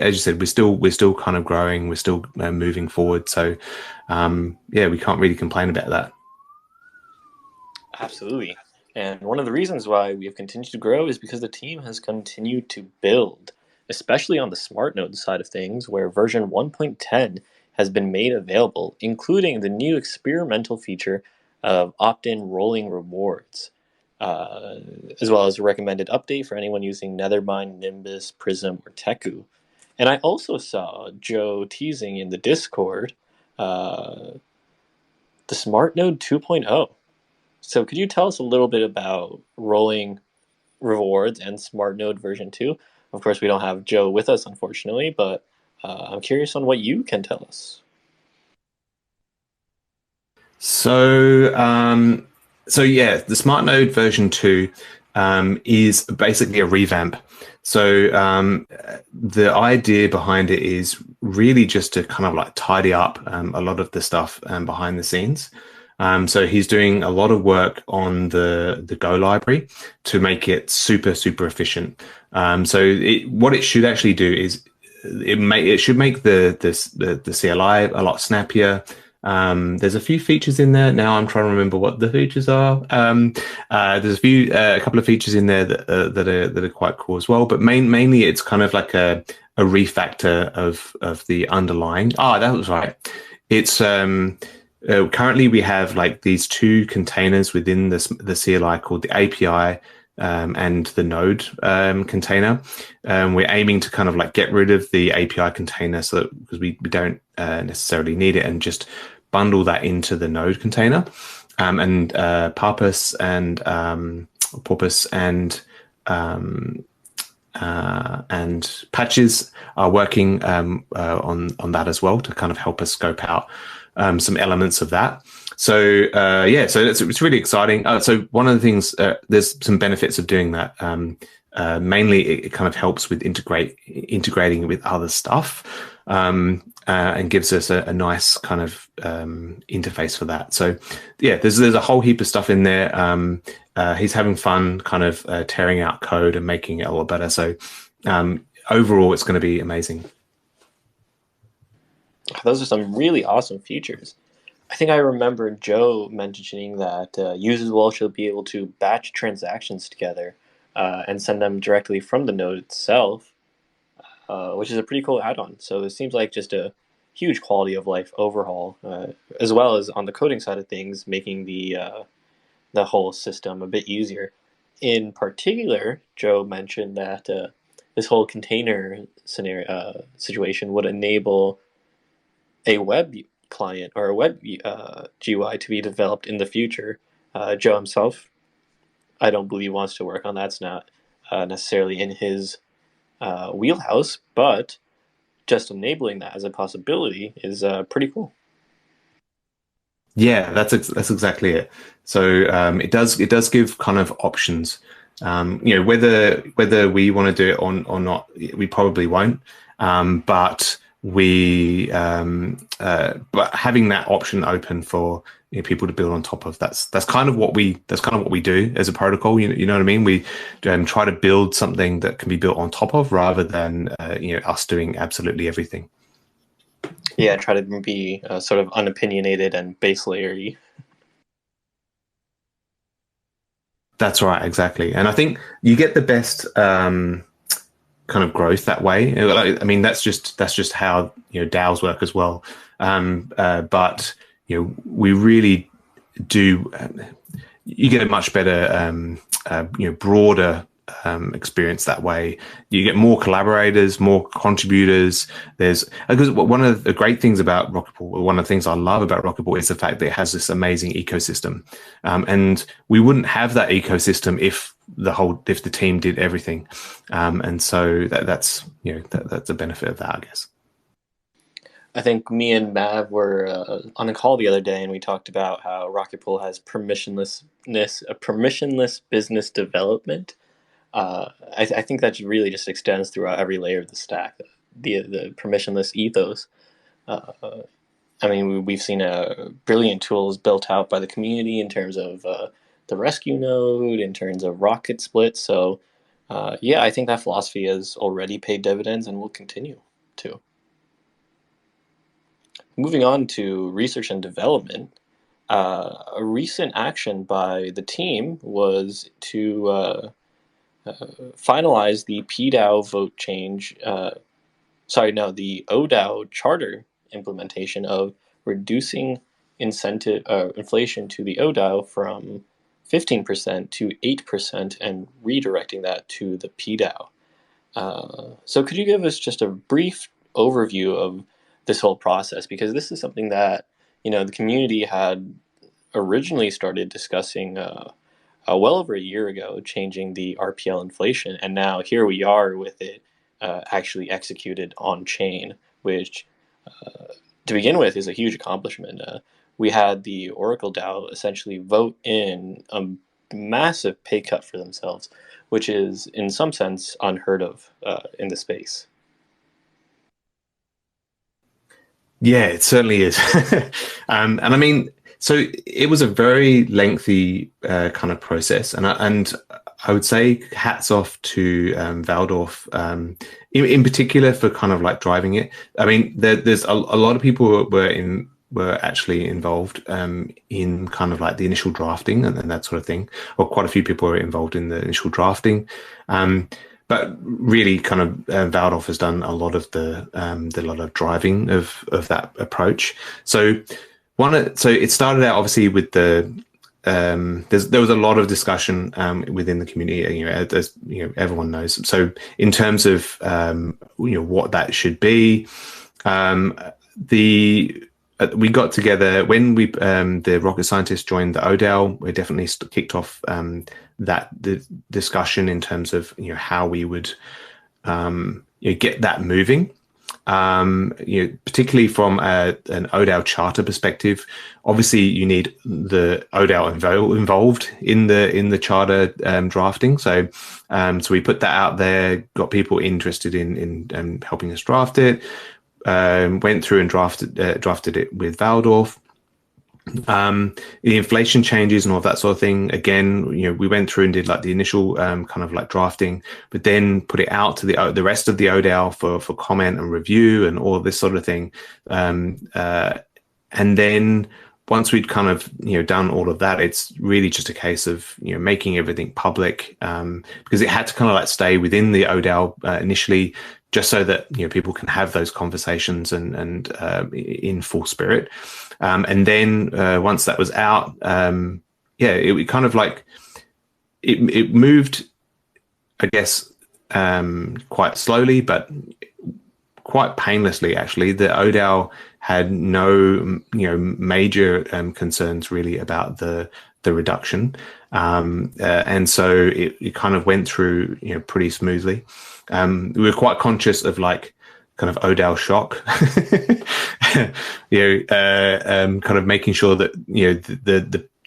as you said, we're still kind of growing, we're still moving forward. So we can't really complain about that. Absolutely. And one of the reasons why we have continued to grow is because the team has continued to build, especially on the smart node side of things, where version 1.10 has been made available, including the new experimental feature of opt-in rolling rewards, as well as a recommended update for anyone using Nethermind, Nimbus, Prism, or Teku. And I also saw Joe teasing in the Discord the Smart Node 2.0. So could you tell us a little bit about rolling rewards and Smart Node version 2? Of course, we don't have Joe with us, unfortunately, but I'm curious on what you can tell us. So, the Smart Node version 2 is basically a revamp. So the idea behind it is really just to kind of like tidy up a lot of the stuff behind the scenes. So he's doing a lot of work on the Go library to make it super efficient. What it should actually do is it should make the CLI a lot snappier. There's a few features in there. Now I'm trying to remember what the features are. There's a couple of features in there that are quite cool as well. But mainly it's kind of like a refactor of the underlying. That was right. It's currently we have like these two containers within the CLI called the API and the node container. We're aiming to kind of like get rid of the API container because we don't necessarily need it, and just bundle that into the node container. And Porpoise and Patches are working on that as well to kind of help us scope out some elements of that. So so it's really exciting. So one of the things, there's some benefits of doing that. Mainly, it kind of helps with integrating with other stuff, and gives us a nice kind of interface for that. So there's a whole heap of stuff in there. He's having fun kind of tearing out code and making it a lot better. So overall, it's going to be amazing. Those are some really awesome features. I think I remember Joe mentioning that users will also be able to batch transactions together and send them directly from the node itself, which is a pretty cool add-on. So it seems like just a huge quality of life overhaul, as well as on the coding side of things, making the whole system a bit easier. In particular, Joe mentioned that this whole container scenario situation would enable a web client or a web GUI to be developed in the future. Joe himself, I don't believe, wants to work on that. It's not necessarily in his wheelhouse, but just enabling that as a possibility is pretty cool. Yeah, that's exactly it. So it does give kind of options. Whether we want to do it or not, we probably won't. But having that option open for people to build on top of, that's kind of what we do as a protocol. You know what I mean? We try to build something that can be built on top of, rather than us doing absolutely everything. Yeah, try to be sort of unopinionated and base layery. That's right, exactly. And I think you get the best kind of growth that way. I mean, that's just how DAOs work as well. But we really do. You get a much better, broader experience that way. You get more collaborators, more contributors. Because one of the great things about Rocketpool, one of the things I love about Rocketpool, is the fact that it has this amazing ecosystem, and we wouldn't have that ecosystem if the team did everything. And so that's a benefit of that, I guess. I think me and Mav were on a call the other day, and we talked about how Rocketpool has permissionless business development. I think that really just extends throughout every layer of the stack. The permissionless ethos. I mean, we've seen brilliant tools built out by the community in terms of the rescue node, in terms of rocket splits. So, yeah, I think that philosophy has already paid dividends and will continue to. Moving on to research and development, a recent action by the team was to finalize the PDAO vote change. The ODAO charter implementation of reducing inflation to the ODAO from 15% to 8% and redirecting that to the PDAO. So could you give us just a brief overview of this whole process? Because this is something that, the community had originally started discussing well over a year ago, changing the RPL inflation, and now here we are with it actually executed on chain, which to begin with is a huge accomplishment. We had the Oracle DAO essentially vote in a massive pay cut for themselves, which is in some sense unheard of in the space. Yeah, it certainly is. And I mean, so it was a very lengthy kind of process, and I would say hats off to Valdorf in particular for kind of like driving it. I mean, there's a lot of people who were actually involved in kind of like the initial drafting and that sort of thing, or quite a few people were involved in the initial drafting. But really, kind of Valdorf has done a lot of the driving of that approach. So it started out obviously with there was a lot of discussion within the community, as everyone knows. So in terms of what that should be, we got together when the rocket scientists joined the ODAO. We definitely kicked off the discussion in terms of how we would get that moving. Particularly from an ODAO charter perspective, obviously you need the ODAO involved in the charter drafting. So we put that out there, got people interested in helping us draft it. Went through and drafted it with Valdorf. The inflation changes and all of that sort of thing. Again, we went through and did like the initial kind of like drafting, but then put it out to the rest of the ODAO for comment and review and all of this sort of thing. And then once we'd kind of done all of that, it's really just a case of making everything public, because it had to kind of like stay within the ODAO initially, just so that people can have those conversations and in full spirit. And then once that was out, it kind of like it moved, I guess, quite slowly, but quite painlessly. Actually, the ODAO had no major concerns really about the reduction, and so it kind of went through pretty smoothly. We were quite conscious of like kind of ODAO shock, kind of making sure that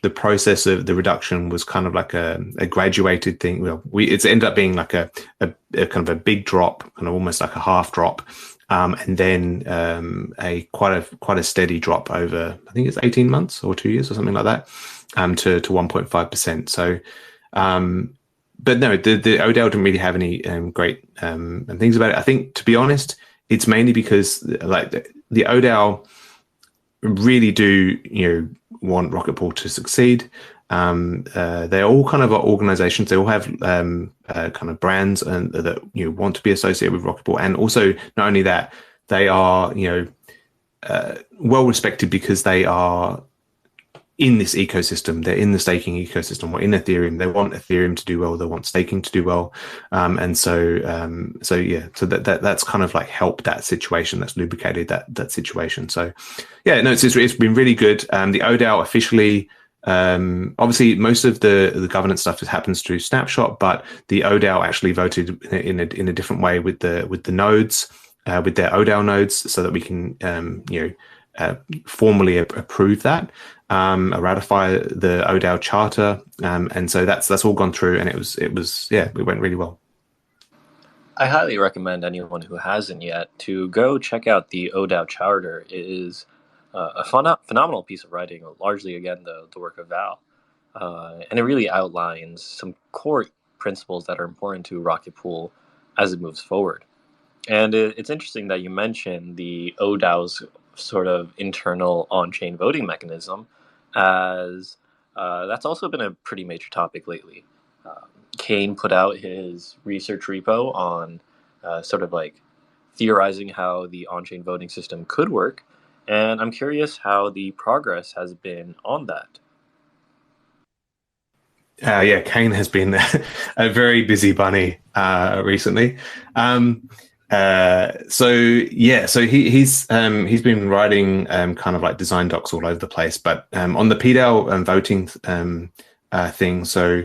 the process of the reduction was kind of like a graduated thing. Well, it's ended up being like a kind of a big drop, kind of almost like a half drop, and then a quite a steady drop over, I think it's 18 months or 2 years or something like that, to 1.5%. So. But no, the ODAO didn't really have any great things about it. I think, to be honest, it's mainly because like the ODAO really do want Rocket Pool to succeed. They're all kind of organizations. They all have kind of brands and that want to be associated with Rocket Pool, and also not only that, they are well respected because they are in this ecosystem. They're in the staking ecosystem or in Ethereum. They want Ethereum to do well. They want staking to do well. And so that's kind of like helped that situation. That's lubricated that situation. So yeah, no, it's been really good. The ODAO officially, obviously most of the governance stuff happens through Snapshot, but the ODAO actually voted in a different way with the nodes, with their ODAO nodes, so that we can, formally approve that, ratify the ODAO charter, and so that's all gone through, and it went really well. I highly recommend anyone who hasn't yet to go check out the ODAO charter. It is a phenomenal piece of writing, largely again the work of Val, and it really outlines some core principles that are important to Rocket Pool as it moves forward. And it's interesting that you mentioned the ODAO's sort of internal on-chain voting mechanism, as that's also been a pretty major topic lately. Kane put out his research repo on sort of like theorizing how the on-chain voting system could work, and I'm curious how the progress has been on that. Kane has been a very busy bunny recently. So he's been writing kind of like design docs all over the place, but on the PDAO voting thing. So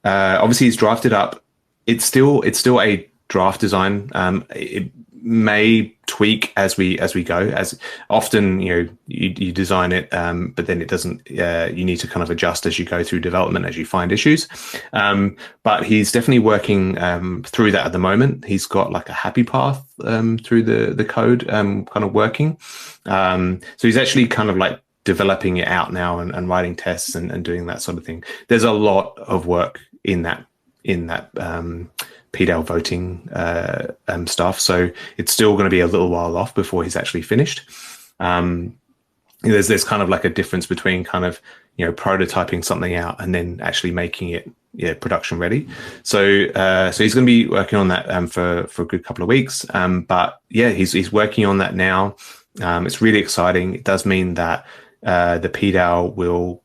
obviously he's drafted up. It's still a draft design. It may tweak as we go. As often, you design it, but then it doesn't. You need to kind of adjust as you go through development, as you find issues. But he's definitely working through that at the moment. He's got like a happy path through the code kind of working. So he's actually kind of like developing it out now and writing tests and doing that sort of thing. There's a lot of work in that PDAO voting stuff, so it's still going to be a little while off before he's actually finished. There's kind of like a difference between kind of prototyping something out and then actually making it production ready. So he's going to be working on that for a good couple of weeks. But yeah, he's working on that now. It's really exciting. It does mean that the PDAO will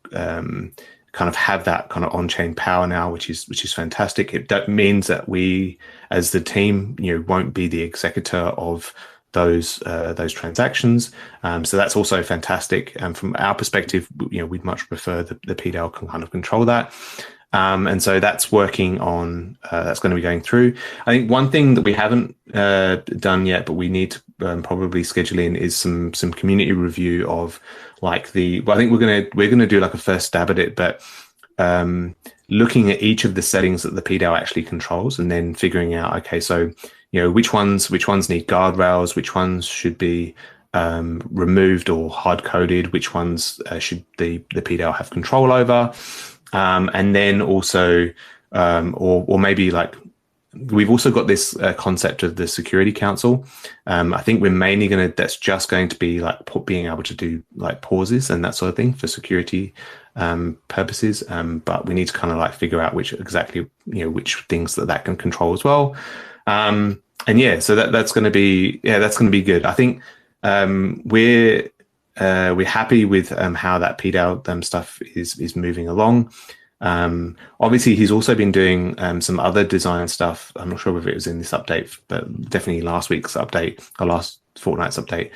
kind of have that kind of on-chain power now, which is fantastic. That means that we, as the team, won't be the executor of those transactions. So that's also fantastic. And from our perspective, we'd much prefer the PDAO can kind of control that. And so that's working on, that's going to be going through. I think one thing that we haven't done yet, but we need to probably schedule in, is some community review of like I think we're gonna do like a first stab at it, but looking at each of the settings that the PDAO actually controls, and then figuring out, okay, so which ones need guardrails, which ones should be removed or hard coded, which ones should the PDAO have control over. And then also, or maybe like, we've also got this concept of the Security Council. I think we're mainly that's just going to be like being able to do like pauses and that sort of thing for security purposes. But we need to kind of like figure out which things that can control as well. And yeah, so that's going to be good. I think we're happy with how that PDAO stuff is moving along. Obviously, he's also been doing some other design stuff. I'm not sure whether it was in this update, but definitely last week's update or last fortnight's update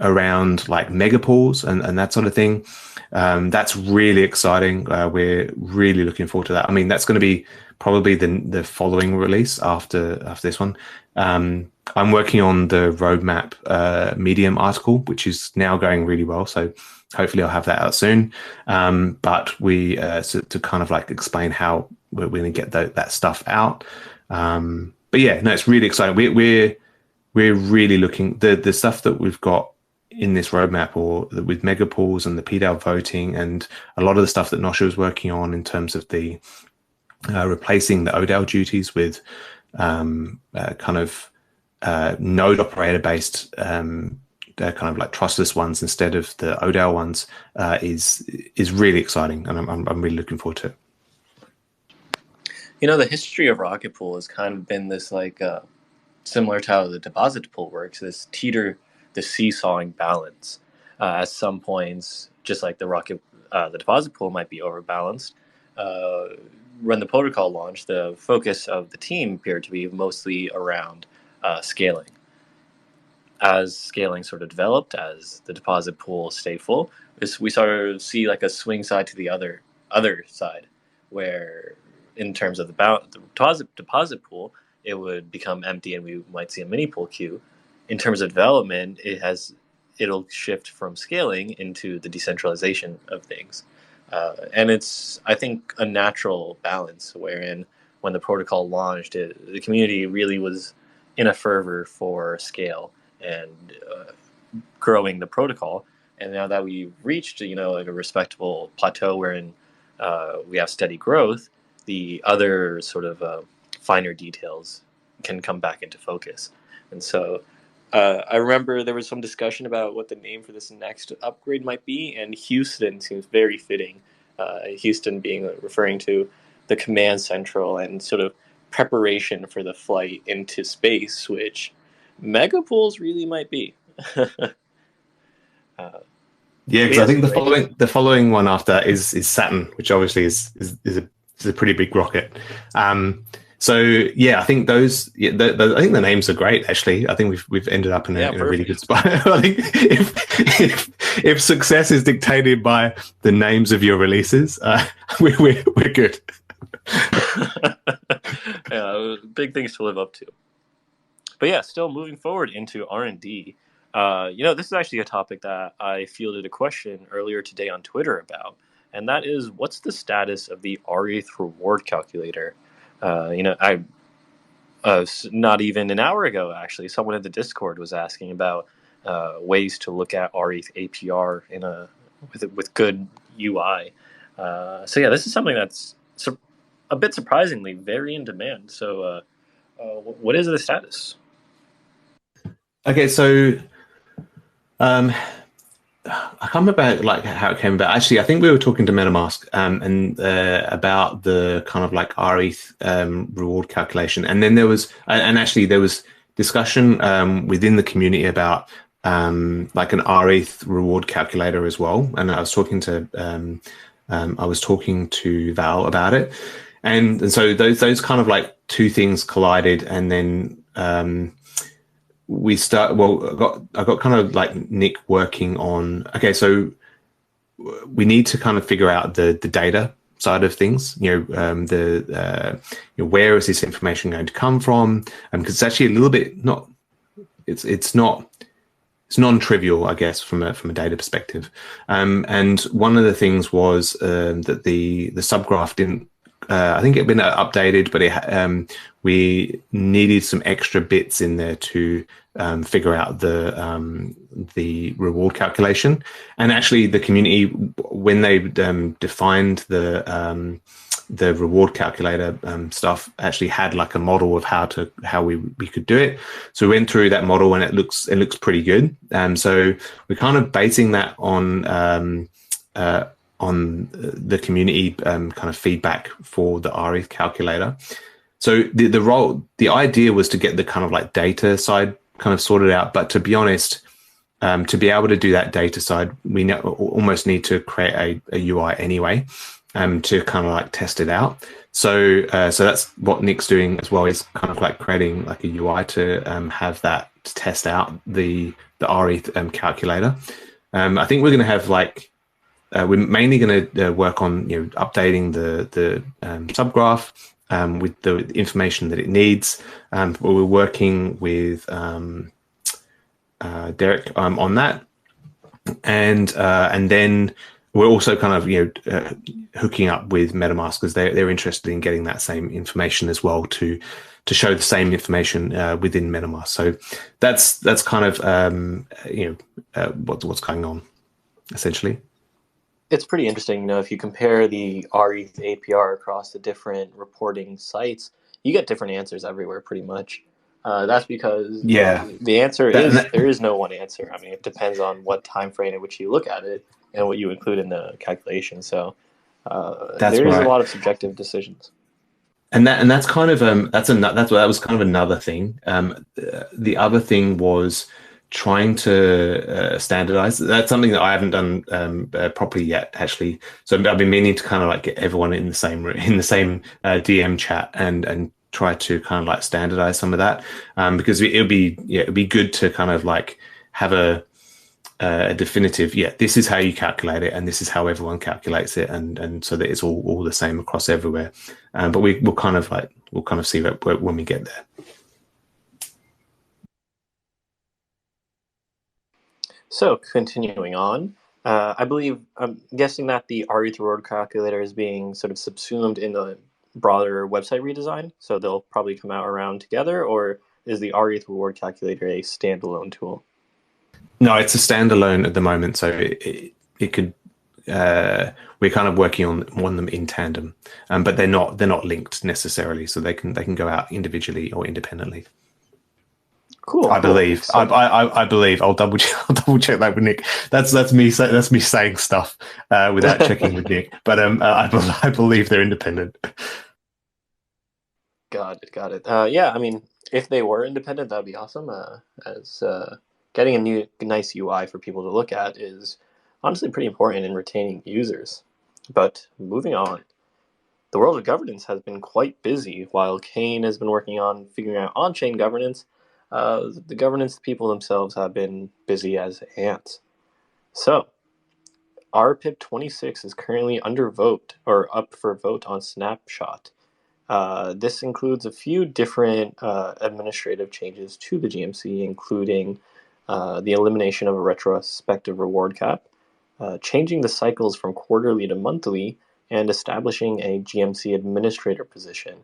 around like megapools and that sort of thing. That's really exciting. We're really looking forward to that. I mean, that's going to be probably the following release after this one. I'm working on the roadmap Medium article, which is now going really well. So hopefully I'll have that out soon. But we to kind of like explain how we're going to get that stuff out. But yeah, no, it's really exciting. We're really looking the stuff that we've got in this roadmap, or with megapools and the PDAO voting, and a lot of the stuff that Nosha was working on in terms of the replacing the ODAO duties with kind of node operator based kind of like trustless ones instead of the ODAO ones is really exciting, and I'm really looking forward to it. The history of Rocket Pool has kind of been this like similar to how the deposit pool works, this the seesawing balance. At some points, just like the deposit pool might be overbalanced. When the protocol launched, the focus of the team appeared to be mostly around scaling. As scaling sort of developed, as the deposit pool stayed full, we sort of see like a swing side to the other side, where in terms of the deposit pool, it would become empty and we might see a mini pool queue. In terms of development, it it'll shift from scaling into the decentralization of things. And it's, I think, a natural balance wherein when the protocol launched, the community really was in a fervor for scale and growing the protocol. And now that we've reached, like a respectable plateau wherein we have steady growth, the other sort of finer details can come back into focus. And so I remember there was some discussion about what the name for this next upgrade might be, and Houston seems very fitting. Houston being referring to the command central and sort of preparation for the flight into space, which megapools really might be. Yeah, because I think the following one after is Saturn, which obviously is a pretty big rocket. So yeah, I think those. Yeah, I think the names are great. Actually, I think we've ended up in a really good spot. I think if success is dictated by the names of your releases, we're good. Yeah, big things to live up to. But yeah, still moving forward into R&D. This is actually a topic that I fielded a question earlier today on Twitter about, and that is, what's the status of the rETH reward calculator? I not even an hour ago, actually, someone in the Discord was asking about ways to look at rETH APR with good UI. So yeah, this is something that's a bit surprisingly very in demand. So what is the status? Okay, so I can't remember how it came about. Actually, I think we were talking to MetaMask and about the kind of like rETH reward calculation, and then there was discussion within the community about like an rETH reward calculator as well. And I was talking to Val about it, and so those kind of like two things collided, and then I got kind of like Nick working on, okay, so we need to kind of figure out the data side of things, where is this information going to come from? Because it's actually a little bit it's non-trivial, I guess, from a data perspective. And one of the things was that the subgraph didn't, I think it had been updated, but we needed some extra bits in there to figure out the reward calculation. And actually, the community, when they defined the reward calculator stuff, actually had like a model of how we could do it. So we went through that model, and it looks pretty good. So we're kind of basing that on the community kind of feedback for the rETH calculator. So the idea was to get the kind of like data side kind of sorted out. But to be honest, to be able to do that data side, we almost need to create a UI anyway, to kind of like test it out. So that's what Nick's doing as well, is kind of like creating like a UI to have that to test out the rETH calculator. I think we're going to have like, we're mainly going to work on updating the subgraph with the information that it needs. We're working with Derek on that, and then we're also kind of hooking up with MetaMask, because they're interested in getting that same information as well to show the same information within MetaMask. So that's kind of what's going on essentially. It's pretty interesting, if you compare the rETH APR across the different reporting sites, you get different answers everywhere pretty much. That's because the answer is there is no one answer. I mean, it depends on what time frame in which you look at it and what you include in the calculation. So there is a lot of subjective decisions. And that's kind of that was kind of another thing. The other thing was trying to standardize. That's something that I haven't done properly yet, actually. So I've been meaning to kind of like get everyone in the same DM chat and try to kind of like standardize some of that, because it'd be good to kind of like have a definitive, this is how you calculate it, and this is how everyone calculates it, and so that it's all the same across everywhere. But we'll kind of see that when we get there. So continuing on, I'm guessing that the rETH reward calculator is being sort of subsumed in the broader website redesign, so they'll probably come out around together, or is the rETH reward calculator a standalone tool? No, it's a standalone at the moment, so it could. We're kind of working on them in tandem, but they're not linked necessarily, so they can go out individually or independently. Cool. I believe. So, I believe. I'll double check that with Nick. That's me saying stuff without checking with Nick. But I believe they're independent. Got it. Yeah, I mean, if they were independent, that'd be awesome. As getting a nice UI for people to look at is honestly pretty important in retaining users. But moving on, the world of governance has been quite busy. While Kane has been working on figuring out on-chain governance, the governance people themselves have been busy as ants. So, RPIP 26 is currently up for vote on Snapshot. This includes a few different administrative changes to the GMC, including the elimination of a retrospective reward cap, changing the cycles from quarterly to monthly, and establishing a GMC administrator position,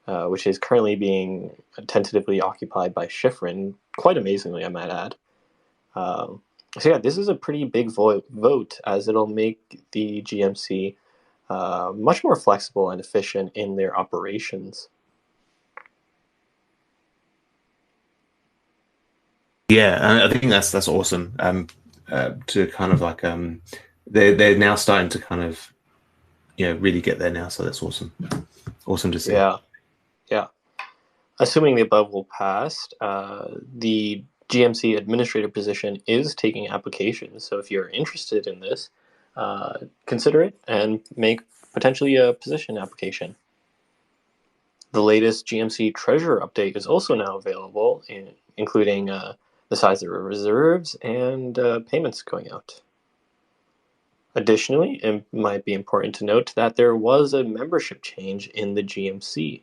which is currently being tentatively occupied by Schifrin, quite amazingly, I might add. So yeah, this is a pretty big vote, as it'll make the GMC much more flexible and efficient in their operations. Yeah, I think that's awesome. To kind of like they're now starting to kind of really get there now. So that's awesome. Awesome to see. Yeah. Assuming the above will pass, the GMC administrator position is taking applications. So if you're interested in this, consider it and make potentially a position application. The latest GMC treasurer update is also now available, including the size of reserves and payments going out. Additionally, it might be important to note that there was a membership change in the GMC.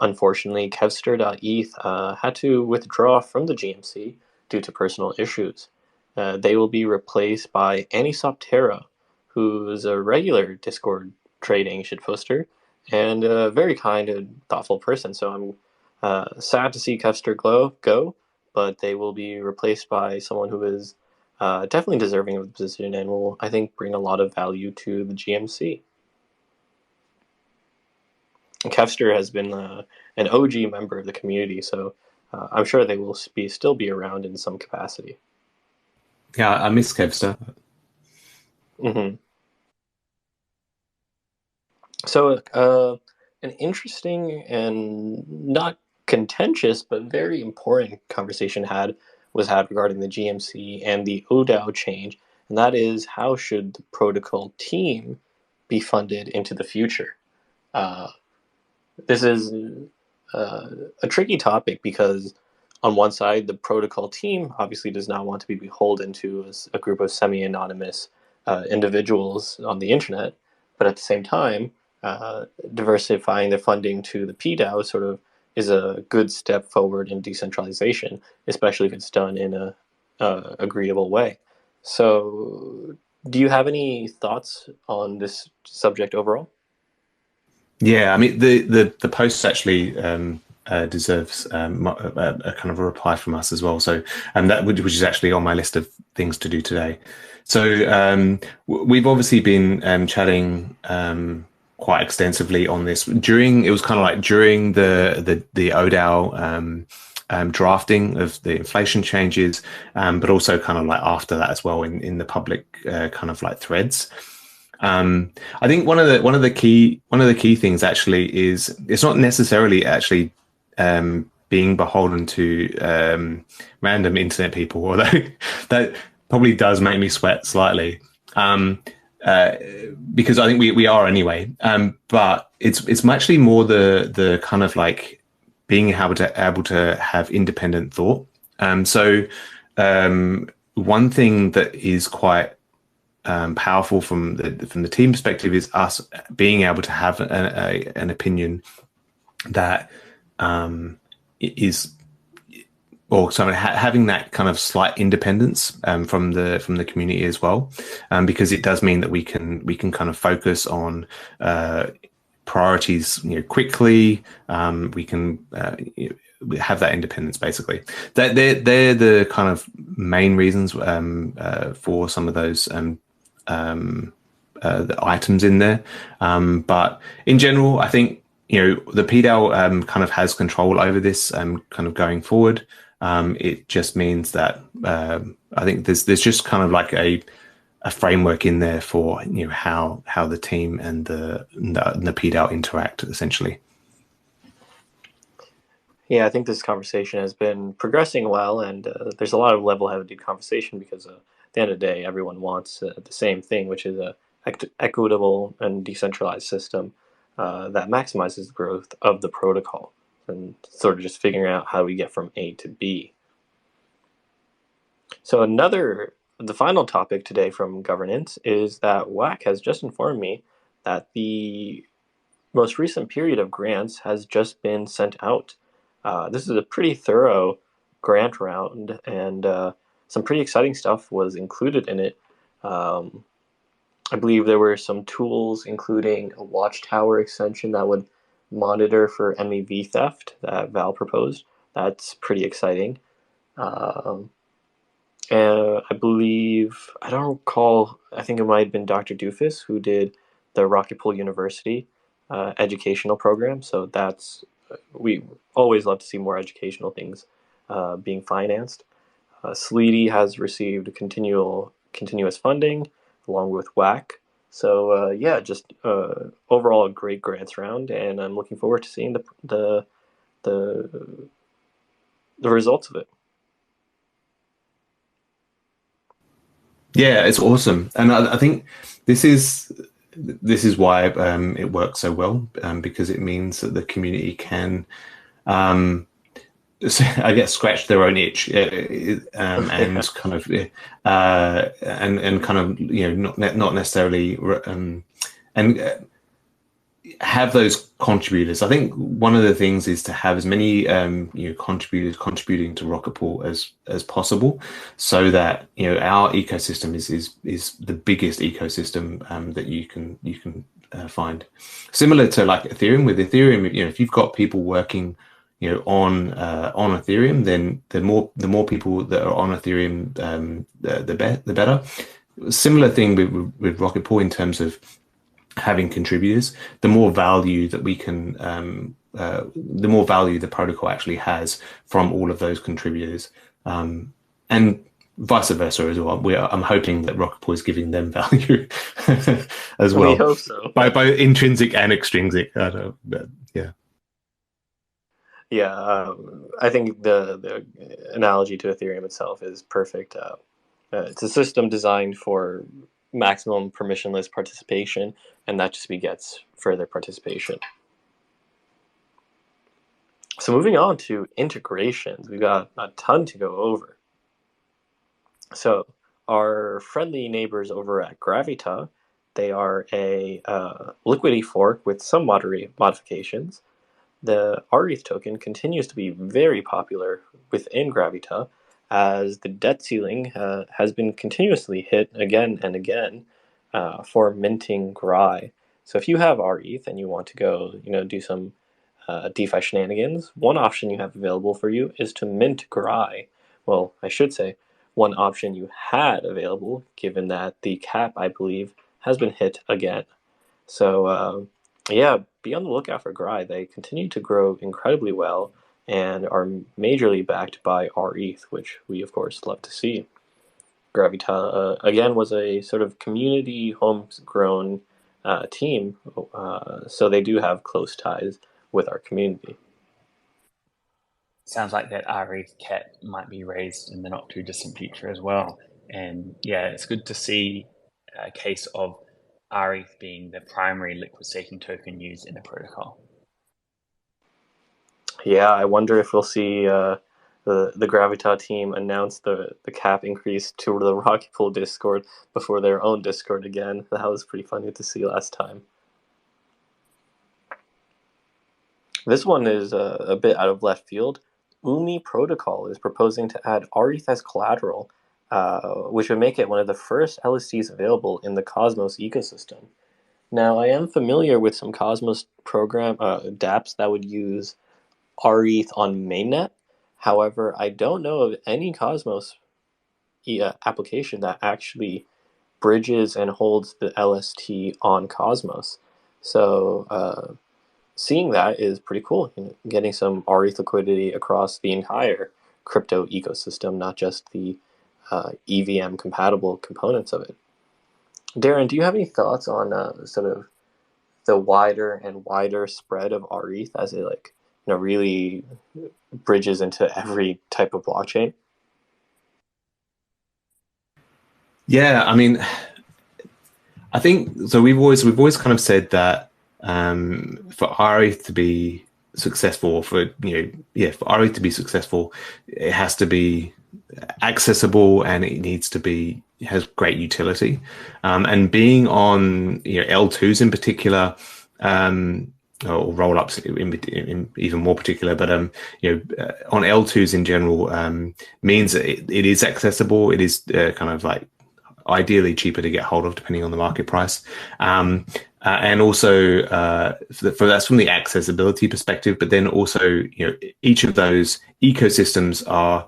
Unfortunately, Kevster.eth had to withdraw from the GMC due to personal issues. They will be replaced by Anisoptera, who's a regular Discord trading shitposter and a very kind and thoughtful person. So I'm sad to see Kevster go, but they will be replaced by someone who is definitely deserving of the position and will, I think, bring a lot of value to the GMC. Kevster has been an OG member of the community, so I'm sure they will still be around in some capacity. Yeah, I miss Kevster. Mm-hmm. So an interesting and not contentious but very important conversation was had regarding the GMC and the ODAO change, and that is, how should the protocol team be funded into the future? This is a tricky topic because on one side, the protocol team obviously does not want to be beholden to a group of semi-anonymous individuals on the internet, but at the same time, diversifying the funding to the PDAO sort of is a good step forward in decentralization, especially if it's done in a agreeable way. So, do you have any thoughts on this subject overall? Yeah, I mean the post actually deserves a kind of a reply from us as well. So, which is actually on my list of things to do today. So we've obviously been chatting quite extensively on this during the ODAO drafting of the inflation changes, but also kind of like after that as well in the public kind of like threads. I think one of the key things actually is it's not necessarily actually being beholden to random internet people, although that probably does make me sweat slightly, because I think we are anyway. But it's actually more the kind of like being able to have independent thought. So one thing that is quite powerful from the team perspective is us being able to have an opinion that is or sorry, having that kind of slight independence from the community as well, because it does mean that we can kind of focus on priorities, quickly. We can have that independence, basically. They're the kind of main reasons for some of those the items in there. But in general, I think the PDAO kind of has control over this kind of going forward. It just means that I think there's just kind of like a framework in there for how the team and the PDAO interact, essentially. Yeah, I think this conversation has been progressing well, and there's a lot of level-headed conversation because at the end of the day, everyone wants the same thing, which is a equitable and decentralized system that maximizes the growth of the protocol, and sort of just figuring out how we get from A to B. So the final topic today from governance is that WAC has just informed me that the most recent period of grants has just been sent out. This is a pretty thorough grant round, and some pretty exciting stuff was included in it. I believe there were some tools, including a watchtower extension that would monitor for MEV theft that Val proposed. That's pretty exciting. And I believe, I don't recall, I think it might have been Dr. Doofus who did the Rocket Pool University educational program. So we always love to see more educational things being financed. Sleety has received continuous funding along with WAC. So yeah, just overall a great grants round, and I'm looking forward to seeing the results of it. Yeah, it's awesome, and I think this is why it works so well, because it means that the community can, I guess, scratch their own itch, and kind of, and kind of, not necessarily, and have those contributors. I think one of the things is to have as many contributors contributing to Rocket Pool as possible, so that our ecosystem is the biggest ecosystem that you can find. Similar to like Ethereum. With Ethereum, if you've got people working on Ethereum, then the more people that are on Ethereum, the better. Similar thing with Rocket Pool in terms of having contributors. The more value that we can, the more value the protocol actually has from all of those contributors, and vice versa as well. I'm hoping that Rocket Pool is giving them value as well. We hope so. By intrinsic and extrinsic. Yeah. Yeah, I think the analogy to Ethereum itself is perfect. It's a system designed for maximum permissionless participation, and that just begets further participation. So moving on to integrations, we've got a ton to go over. So our friendly neighbors over at Gravita, they are a liquidity fork with some modifications. The rETH token continues to be very popular within Gravita, as the debt ceiling has been continuously hit again and again for minting Grai. So if you have rETH and you want to go, do some DeFi shenanigans, one option you have available for you is to mint Grai. Well, I should say one option you had available, given that the cap, I believe, has been hit again. So yeah, be on the lookout for Grai. They continue to grow incredibly well and are majorly backed by rETH, which we of course love to see. Gravita again was a sort of community homegrown team, so they do have close ties with our community. Sounds like that rETH cap might be raised in the not too distant future as well. And yeah, it's good to see a case of rETH being the primary liquid staking token used in the protocol. Yeah, I wonder if we'll see the Gravita team announce the cap increase to the Rocket Pool Discord before their own Discord again. That was pretty funny to see last time. This one is a bit out of left field. UMI protocol is proposing to add rETH as collateral, which would make it one of the first LSTs available in the Cosmos ecosystem. Now, I am familiar with some Cosmos program dApps that would use rETH on mainnet. However, I don't know of any Cosmos application that actually bridges and holds the LST on Cosmos. So seeing that is pretty cool. Getting some rETH liquidity across the entire crypto ecosystem, not just the EVM compatible components of it. Darren, do you have any thoughts on sort of the wider and wider spread of rETH as it really bridges into every type of blockchain? Yeah, I mean, I think so. We've always kind of said that for rETH to be successful, for rETH to be successful, it has to be accessible and it has great utility. And being on L2s in particular, or roll ups in even more particular, but on L2s in general means that it is accessible. It is kind of like ideally cheaper to get hold of depending on the market price. And also that's from the accessibility perspective, but then also, each of those ecosystems are,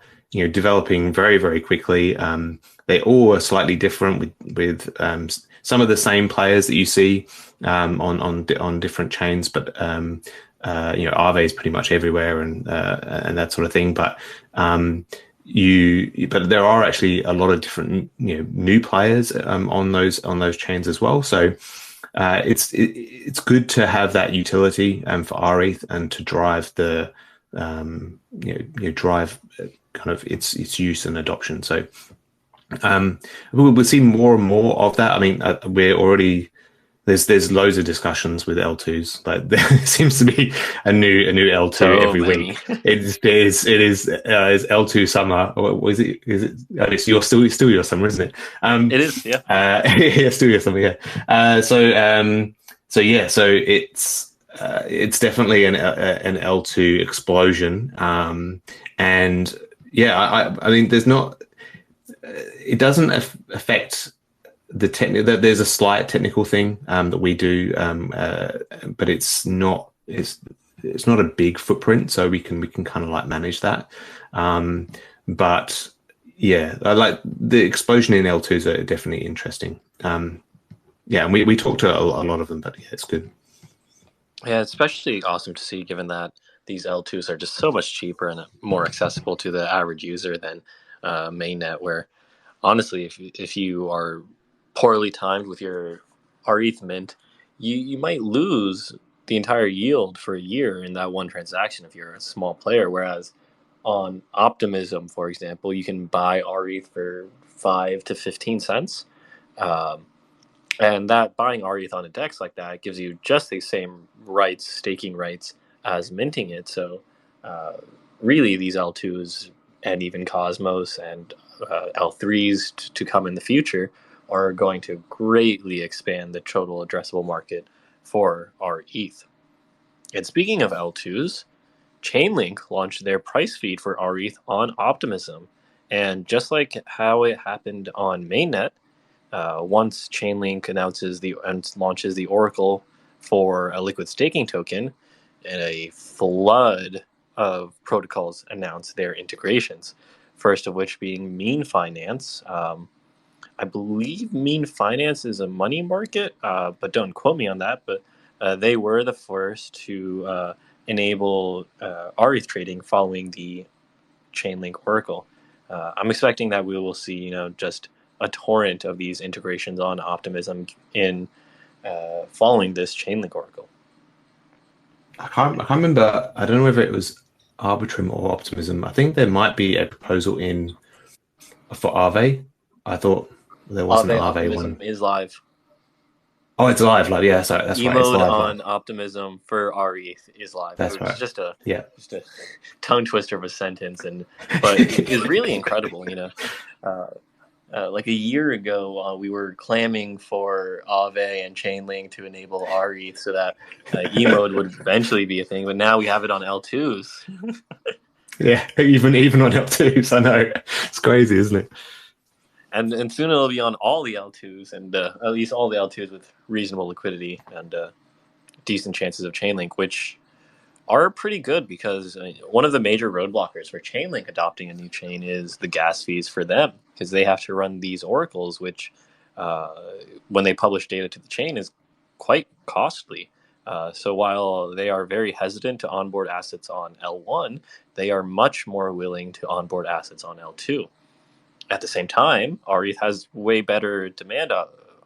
developing very, very quickly. They all are slightly different with some of the same players that you see on different chains, but Aave is pretty much everywhere and that sort of thing. But but there are actually a lot of different new players on those chains as well. So it's good to have that utility for rETH and to drive the drive kind of its use and adoption. So we'll see more and more of that. I mean, we're already there's loads of discussions with L2s. Like there seems to be a new L2 so every many. week. It is L2 summer. Or is it? It's you're still your summer, isn't it? It is, yeah. Yeah, still your summer, yeah. So it's definitely an L2 explosion. And yeah, I mean, it doesn't affect the technical. There's a slight technical thing that we do, but it's not a big footprint, so we can kind of like manage that. But yeah, I like the explosion in L2s are definitely interesting. Yeah, and we talked to a lot of them, but yeah, it's good. Yeah, it's especially awesome to see, given that these L2s are just so much cheaper and more accessible to the average user than mainnet, where honestly, if you are poorly timed with your rETH mint, you might lose the entire yield for a year in that one transaction if you're a small player. Whereas on Optimism, for example, you can buy rETH for 5 to 15 cents. And that buying rETH on a DEX like that gives you just the same rights, staking rights, as minting it. So really, these L2s and even Cosmos and L3s to come in the future are going to greatly expand the total addressable market for rETH. And speaking of L2s, Chainlink launched their price feed for rETH on Optimism. And just like how it happened on mainnet, once Chainlink launches the Oracle for a liquid staking token, and a flood of protocols announce their integrations. First of which being Mean Finance. I believe Mean Finance is a money market, but don't quote me on that. But they were the first to enable rETH trading following the Chainlink Oracle. I'm expecting that we will see, just a torrent of these integrations on Optimism in following this Chainlink Oracle. I can't remember. I don't know whether it was Arbitrum or Optimism. I think there might be a proposal for Aave. I thought there was an Aave Optimism one. is live. Oh, it's live. Like, yeah, sorry, that's right. It's E-mode live, on Optimism for rETH is live. That's It was right. just a tongue twister of a sentence, but it's really incredible. Like a year ago, we were clamming for Aave and Chainlink to enable rETH so that E-mode would eventually be a thing, but now we have it on L2s. Yeah, even on L2s, I know. It's crazy, isn't it? And soon it'll be on all the L2s, and at least all the L2s with reasonable liquidity and decent chances of Chainlink, which are pretty good because one of the major roadblockers for Chainlink adopting a new chain is the gas fees for them, because they have to run these oracles, which when they publish data to the chain is quite costly. So while they are very hesitant to onboard assets on L1, they are much more willing to onboard assets on L2. At the same time, rETH has way better demand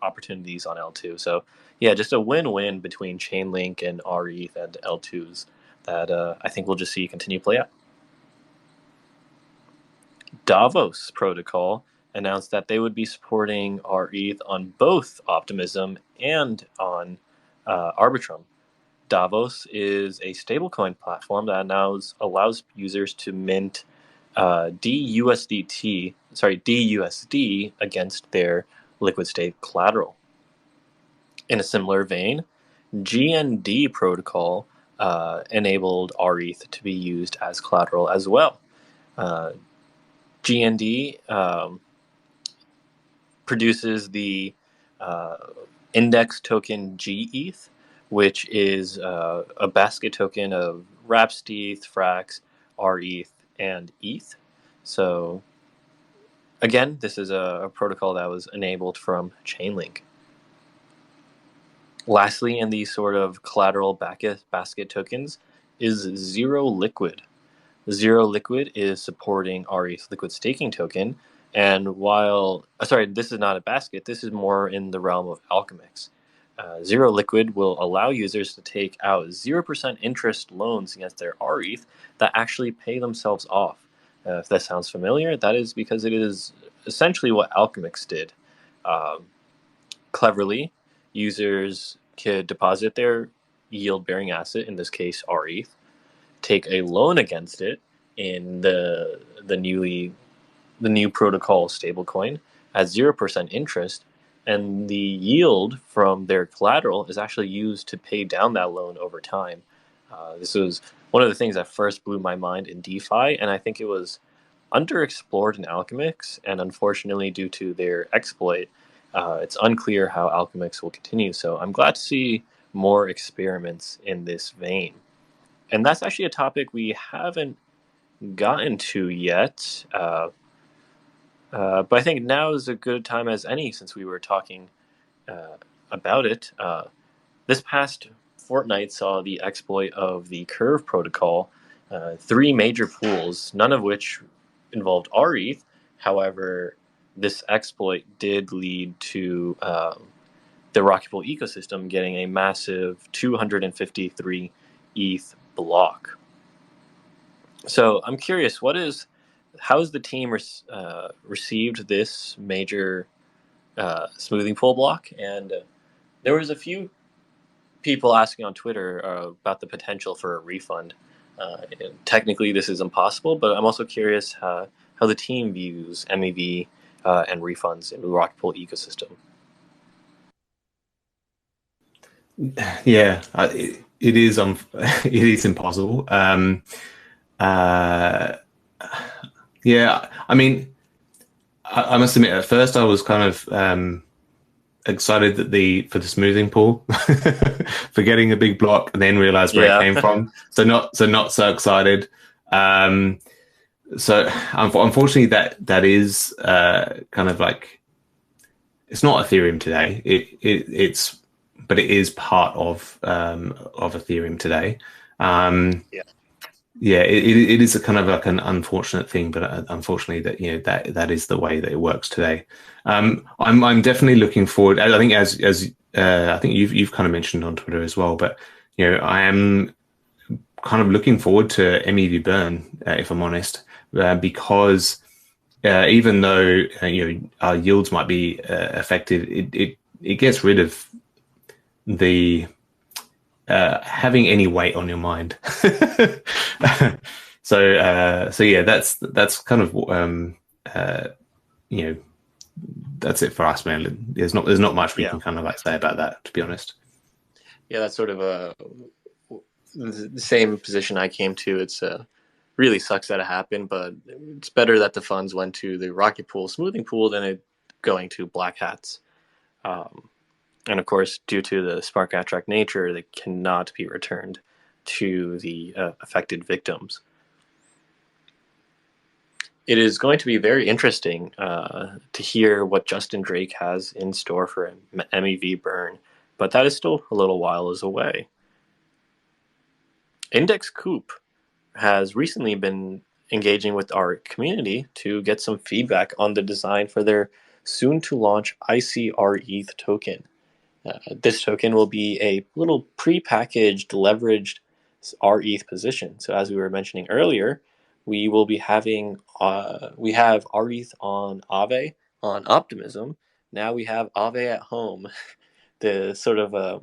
opportunities on L2. So yeah, just a win-win between Chainlink and rETH and L2s that I think we'll just see continue play out. Davos Protocol announced that they would be supporting rETH on both Optimism and on Arbitrum. Davos is a stablecoin platform that now allows users to mint DUSD against their liquid state collateral. In a similar vein, GND protocol enabled rETH to be used as collateral as well. GND produces the index token gETH, which is a basket token of Rhapsody, Frax, rETH, and ETH. So again, this is a protocol that was enabled from Chainlink. Lastly, in these sort of collateral basket tokens is Zero Liquid. Zero Liquid is supporting rETH liquid staking token, and while this is not a basket, this is more in the realm of Alchemix. Zero Liquid will allow users to take out 0% interest loans against their rETH that actually pay themselves off. If that sounds familiar, that is because it is essentially what Alchemix did. Cleverly, users could deposit their yield-bearing asset, in this case rETH, take a loan against it in the new protocol stablecoin at 0% interest, and the yield from their collateral is actually used to pay down that loan over time. This was one of the things that first blew my mind in DeFi, and I think it was underexplored in Alchemix, and unfortunately due to their exploit, it's unclear how Alchemix will continue. So I'm glad to see more experiments in this vein. And that's actually a topic we haven't gotten to yet, but I think now is a good time as any, since we were talking about it. This past fortnight saw the exploit of the Curve protocol, 3 major pools, none of which involved rETH. However, this exploit did lead to the Rocket Pool ecosystem getting a massive 253 ETH block. So I'm curious, how has the team received this major smoothing pool block? And there was a few people asking on Twitter about the potential for a refund. Technically, this is impossible, but I'm also curious how the team views MEV and refunds in the Rocket Pool ecosystem. Yeah, it is it is impossible. Yeah, I mean, I must admit, at first I was kind of excited that for the smoothing pool for getting a big block, and then realized where it came from. So not so excited. So unfortunately, that is kind of like, it's not Ethereum today. But it is part of Ethereum today. Yeah, it is a kind of like an unfortunate thing, but unfortunately that is the way that it works today. I'm definitely looking forward. I think as I think you've kind of mentioned on Twitter as well, but I am kind of looking forward to MEV burn, if I'm honest, because even though our yields might be affected, it gets rid of the having any weight on your mind. So yeah, that's kind of that's it for us, man. There's not much we can kind of like say about that, to be honest. Yeah, that's sort of the same position I came to. It's really sucks that it happened, but it's better that the funds went to the Rocket Pool smoothing pool than it going to black hats. And of course, due to the smart contract nature, they cannot be returned to the affected victims. It is going to be very interesting to hear what Justin Drake has in store for MEV burn, but that is still a little while away. Index Coop has recently been engaging with our community to get some feedback on the design for their soon-to-launch ICrETH token. This token will be a little pre-packaged, leveraged rETH position. So as we were mentioning earlier, we will be having, we have rETH on Aave, on Optimism. Now we have Aave at home. The sort of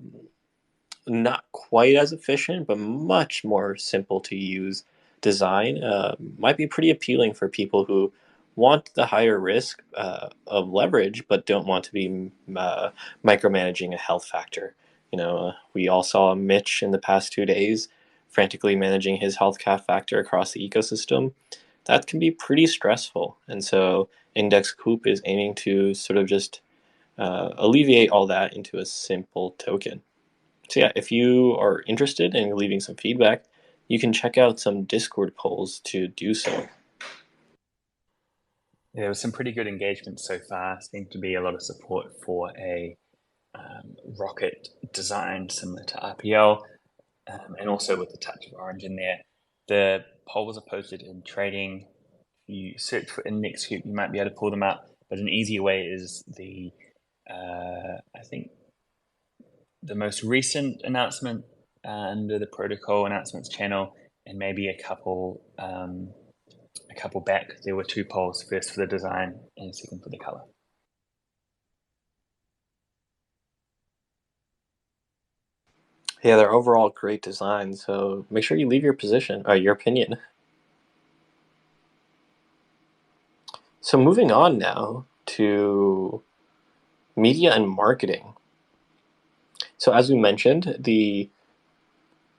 not quite as efficient, but much more simple to use design might be pretty appealing for people who want the higher risk of leverage, but don't want to be micromanaging a health factor. We all saw Mitch in the past 2 days frantically managing his health cap factor across the ecosystem. That can be pretty stressful. And so Index Coop is aiming to sort of just alleviate all that into a simple token. So yeah, if you are interested in leaving some feedback, you can check out some Discord polls to do so. Yeah, there was some pretty good engagement so far. Seemed to be a lot of support for a rocket design similar to RPL, and also with the touch of orange in there. The polls are posted in trading. If you search for Index Coop, you might be able to pull them up. But an easier way is the, I think, the most recent announcement under the protocol announcements channel, and maybe a couple back. There were 2 polls, first for the design and second for the color. Yeah, they're overall great designs. So make sure you leave your opinion. So moving on now to media and marketing. So as we mentioned, the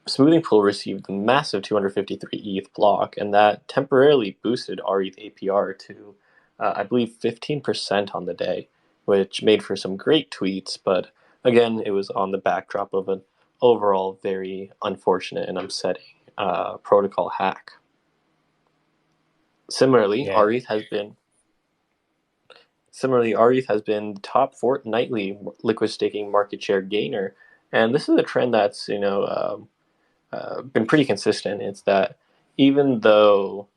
smoothing pool received a massive 253 ETH block, and that temporarily boosted rETH APR to, I believe, 15% on the day, which made for some great tweets, but again, it was on the backdrop of an overall very unfortunate and upsetting protocol hack. Similarly, rETH has been the top fortnightly liquid staking market share gainer, and this is a trend that's been pretty consistent. It's that even though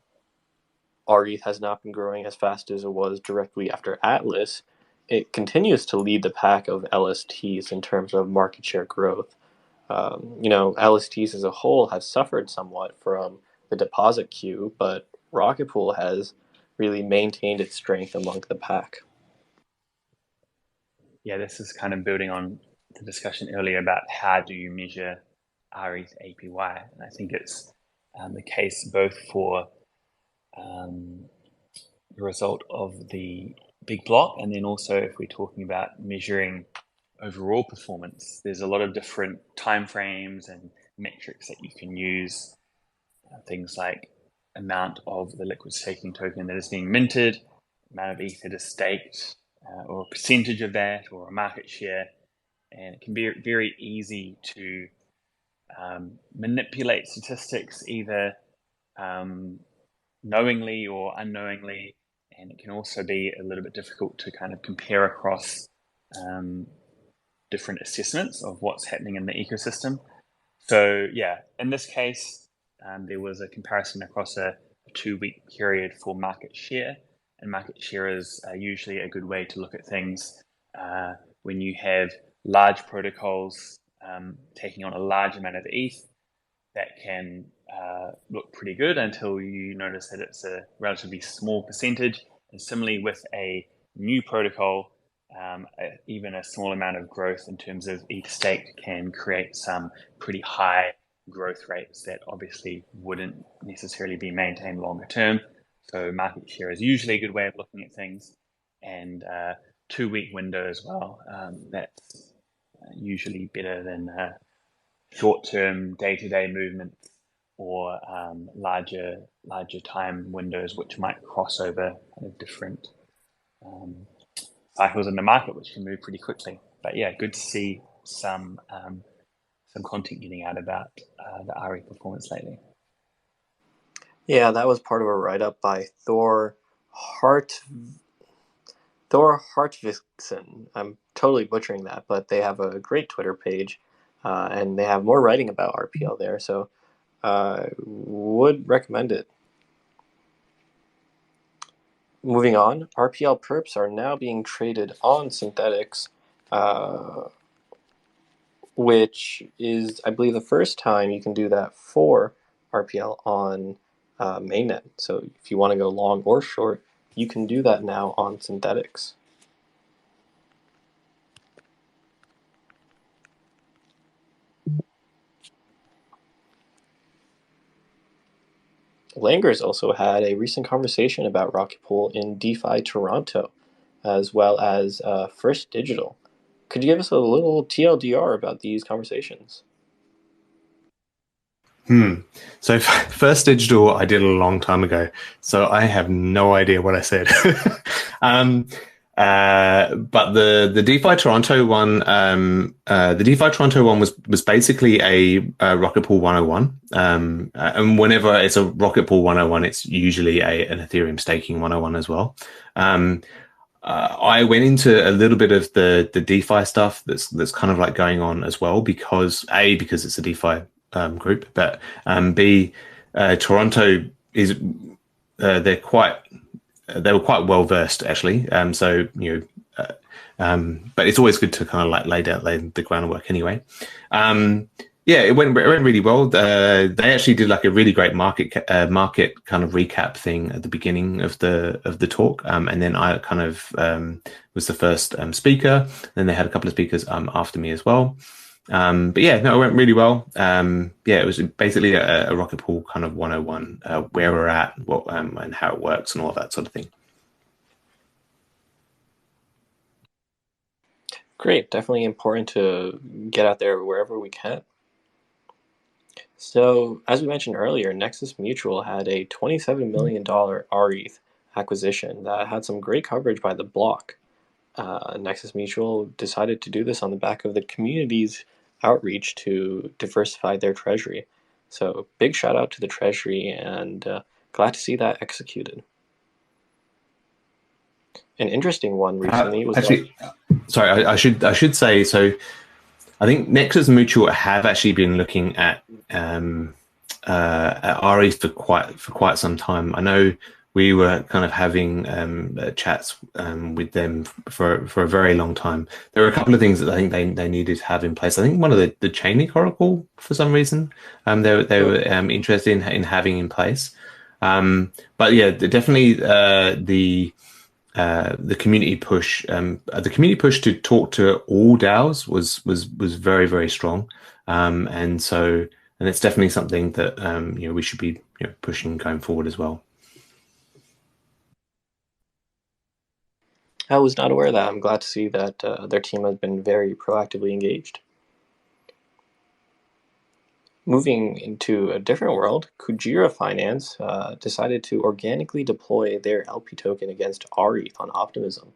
rETH has not been growing as fast as it was directly after Atlas, it continues to lead the pack of LSTs in terms of market share growth. LSTs as a whole have suffered somewhat from the deposit queue, but Rocket Pool has really maintained its strength among the pack. Yeah, this is kind of building on the discussion earlier about how do you measure rETH APY, and I think it's the case both for the result of the big block, and then also if we're talking about measuring overall performance, there's a lot of different timeframes and metrics that you can use. Things like amount of the liquid staking token that is being minted, amount of ETH that is staked, or a percentage of that, or a market share. And it can be very easy to manipulate statistics either knowingly or unknowingly, and it can also be a little bit difficult to kind of compare across different assessments of what's happening in the ecosystem. So yeah, in this case, there was a comparison across a 2-week period for market share, and market share is usually a good way to look at things when you have large protocols taking on a large amount of ETH. That can look pretty good until you notice that it's a relatively small percentage. And similarly with a new protocol, even a small amount of growth in terms of ETH staked can create some pretty high growth rates that obviously wouldn't necessarily be maintained longer term. So market share is usually a good way of looking at things, and 2-week window as well. That's usually better than short-term day-to-day movements or larger time windows, which might cross over kind of different cycles in the market, which can move pretty quickly. But yeah, good to see some content getting out about the RE performance lately. Yeah, that was part of a write-up by Thor Hartvigsen. I'm totally butchering that, but they have a great Twitter page, and they have more writing about RPL there, so would recommend it. Moving on, RPL perps are now being traded on Synthetics, which is, I believe, the first time you can do that for RPL on mainnet. So if you want to go long or short, you can do that now on Synthetics. Langers also had a recent conversation about Rocket Pool in DeFi Toronto, as well as First Digital. Could you give us a little TLDR about these conversations? So First Digital, I did a long time ago, so I have no idea what I said. But the DeFi Toronto one, was basically a Rocket Pool 101. And whenever it's a Rocket Pool 101, it's usually an Ethereum staking 101 as well. I went into a little bit of the DeFi stuff that's kind of like going on as well, because it's a DeFi group, but B, Toronto is they were quite well versed actually. So but it's always good to kind of like lay the groundwork anyway. Yeah, it went really well. They actually did like a really great market kind of recap thing at the beginning of the talk, and then I kind of was the first speaker. Then they had a couple of speakers after me as well. But yeah, no, it went really well. Yeah, it was basically a Rocket Pool kind of 101, where we're at, what and how it works and all that sort of thing. Great, definitely important to get out there wherever we can. So, as we mentioned earlier, Nexus Mutual had a $27 million rETH acquisition that had some great coverage by the block. Nexus Mutual decided to do this on the back of the community's outreach to diversify their treasury. So big shout out to the treasury, and glad to see that executed. An interesting one recently was actually, sorry, I should say, so I think Nexus Mutual have actually been looking at RE for quite some time. I know we were kind of having chats with them for a very long time. There were a couple of things that I think they needed to have in place. I think one of the Chainlink Oracle, for some reason, they were interested in having in place. But yeah, definitely the community push, to talk to all DAOs was very, very strong, and it's definitely something that we should be pushing going forward as well. I was not aware of that. I'm glad to see that their team has been very proactively engaged. Moving into a different world, Kujira Finance decided to organically deploy their LP token against rETH on Optimism.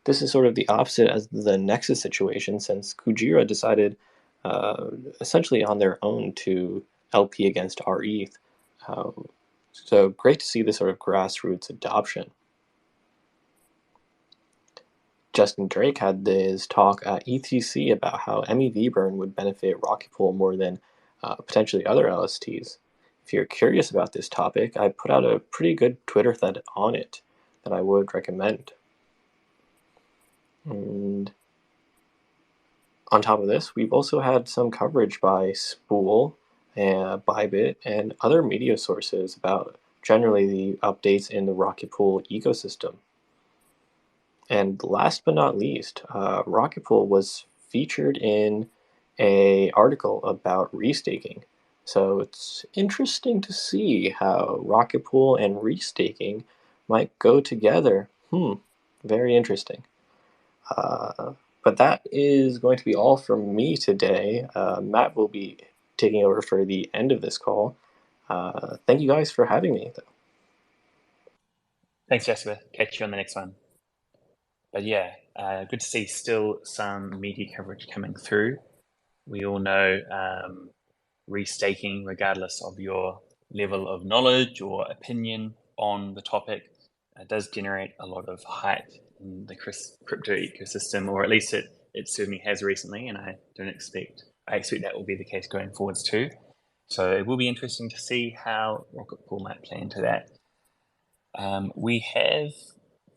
This is sort of the opposite as the Nexus situation, since Kujira decided essentially on their own to LP against rETH. So great to see this sort of grassroots adoption. Justin Drake had this talk at ETC about how MEV burn would benefit Rocket Pool more than potentially other LSTs. If you're curious about this topic, I put out a pretty good Twitter thread on it that I would recommend. And on top of this, we've also had some coverage by Spool, Bybit, and other media sources about generally the updates in the Rocket Pool ecosystem. And last but not least, Rocket Pool was featured in an article about restaking. So it's interesting to see how Rocket Pool and restaking might go together. Very interesting. But that is going to be all from me today. Matt will be taking over for the end of this call. Thank you guys for having me. Thanks, Jasper. Catch you on the next one. But yeah, good to see still some media coverage coming through. We all know restaking, regardless of your level of knowledge or opinion on the topic, does generate a lot of hype in the crypto ecosystem, or at least it certainly has recently, and I expect that will be the case going forwards too. So it will be interesting to see how Rocket Pool might play into that. We have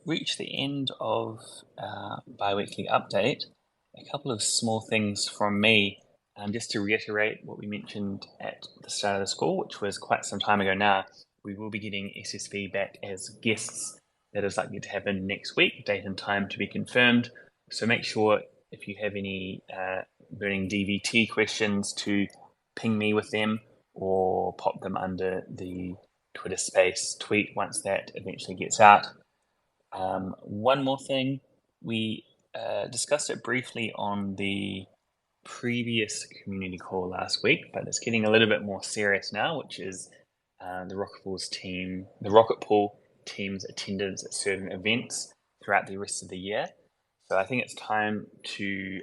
reached the end of our bi-weekly update. A couple of small things from me, just to reiterate what we mentioned at the start of the call, which was quite some time ago now. We will be getting SSB back as guests. That is likely to happen next week, date and time to be confirmed. So make sure if you have any burning DVT questions to ping me with them or pop them under the Twitter space tweet once that eventually gets out. One more thing, we discussed it briefly on the previous community call last week, but it's getting a little bit more serious now, which is the Rocket Pool team's attendance at certain events throughout the rest of the year. So I think it's time to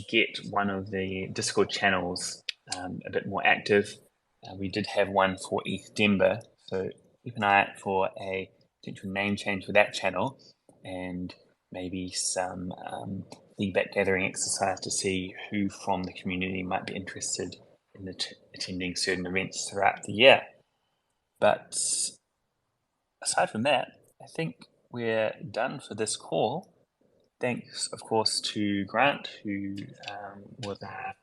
get one of the Discord channels a bit more active. We did have one for ETH Denver, so keep an eye out for a potential name change for that channel, and maybe some feedback gathering exercise to see who from the community might be interested in attending certain events throughout the year. But aside from that, I think we're done for this call. Thanks, of course, to Grant, who was our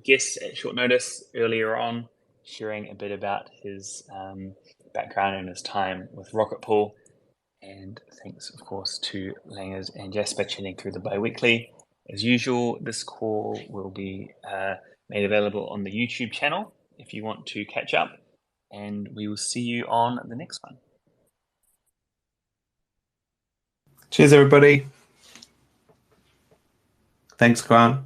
guest at short notice earlier on, sharing a bit about his background and his time with Rocket Pool. And thanks, of course, to Langers and Jasper chatting through the bi-weekly. As usual, this call will be made available on the YouTube channel if you want to catch up. And we will see you on the next one. Cheers, everybody. Thanks, Grant.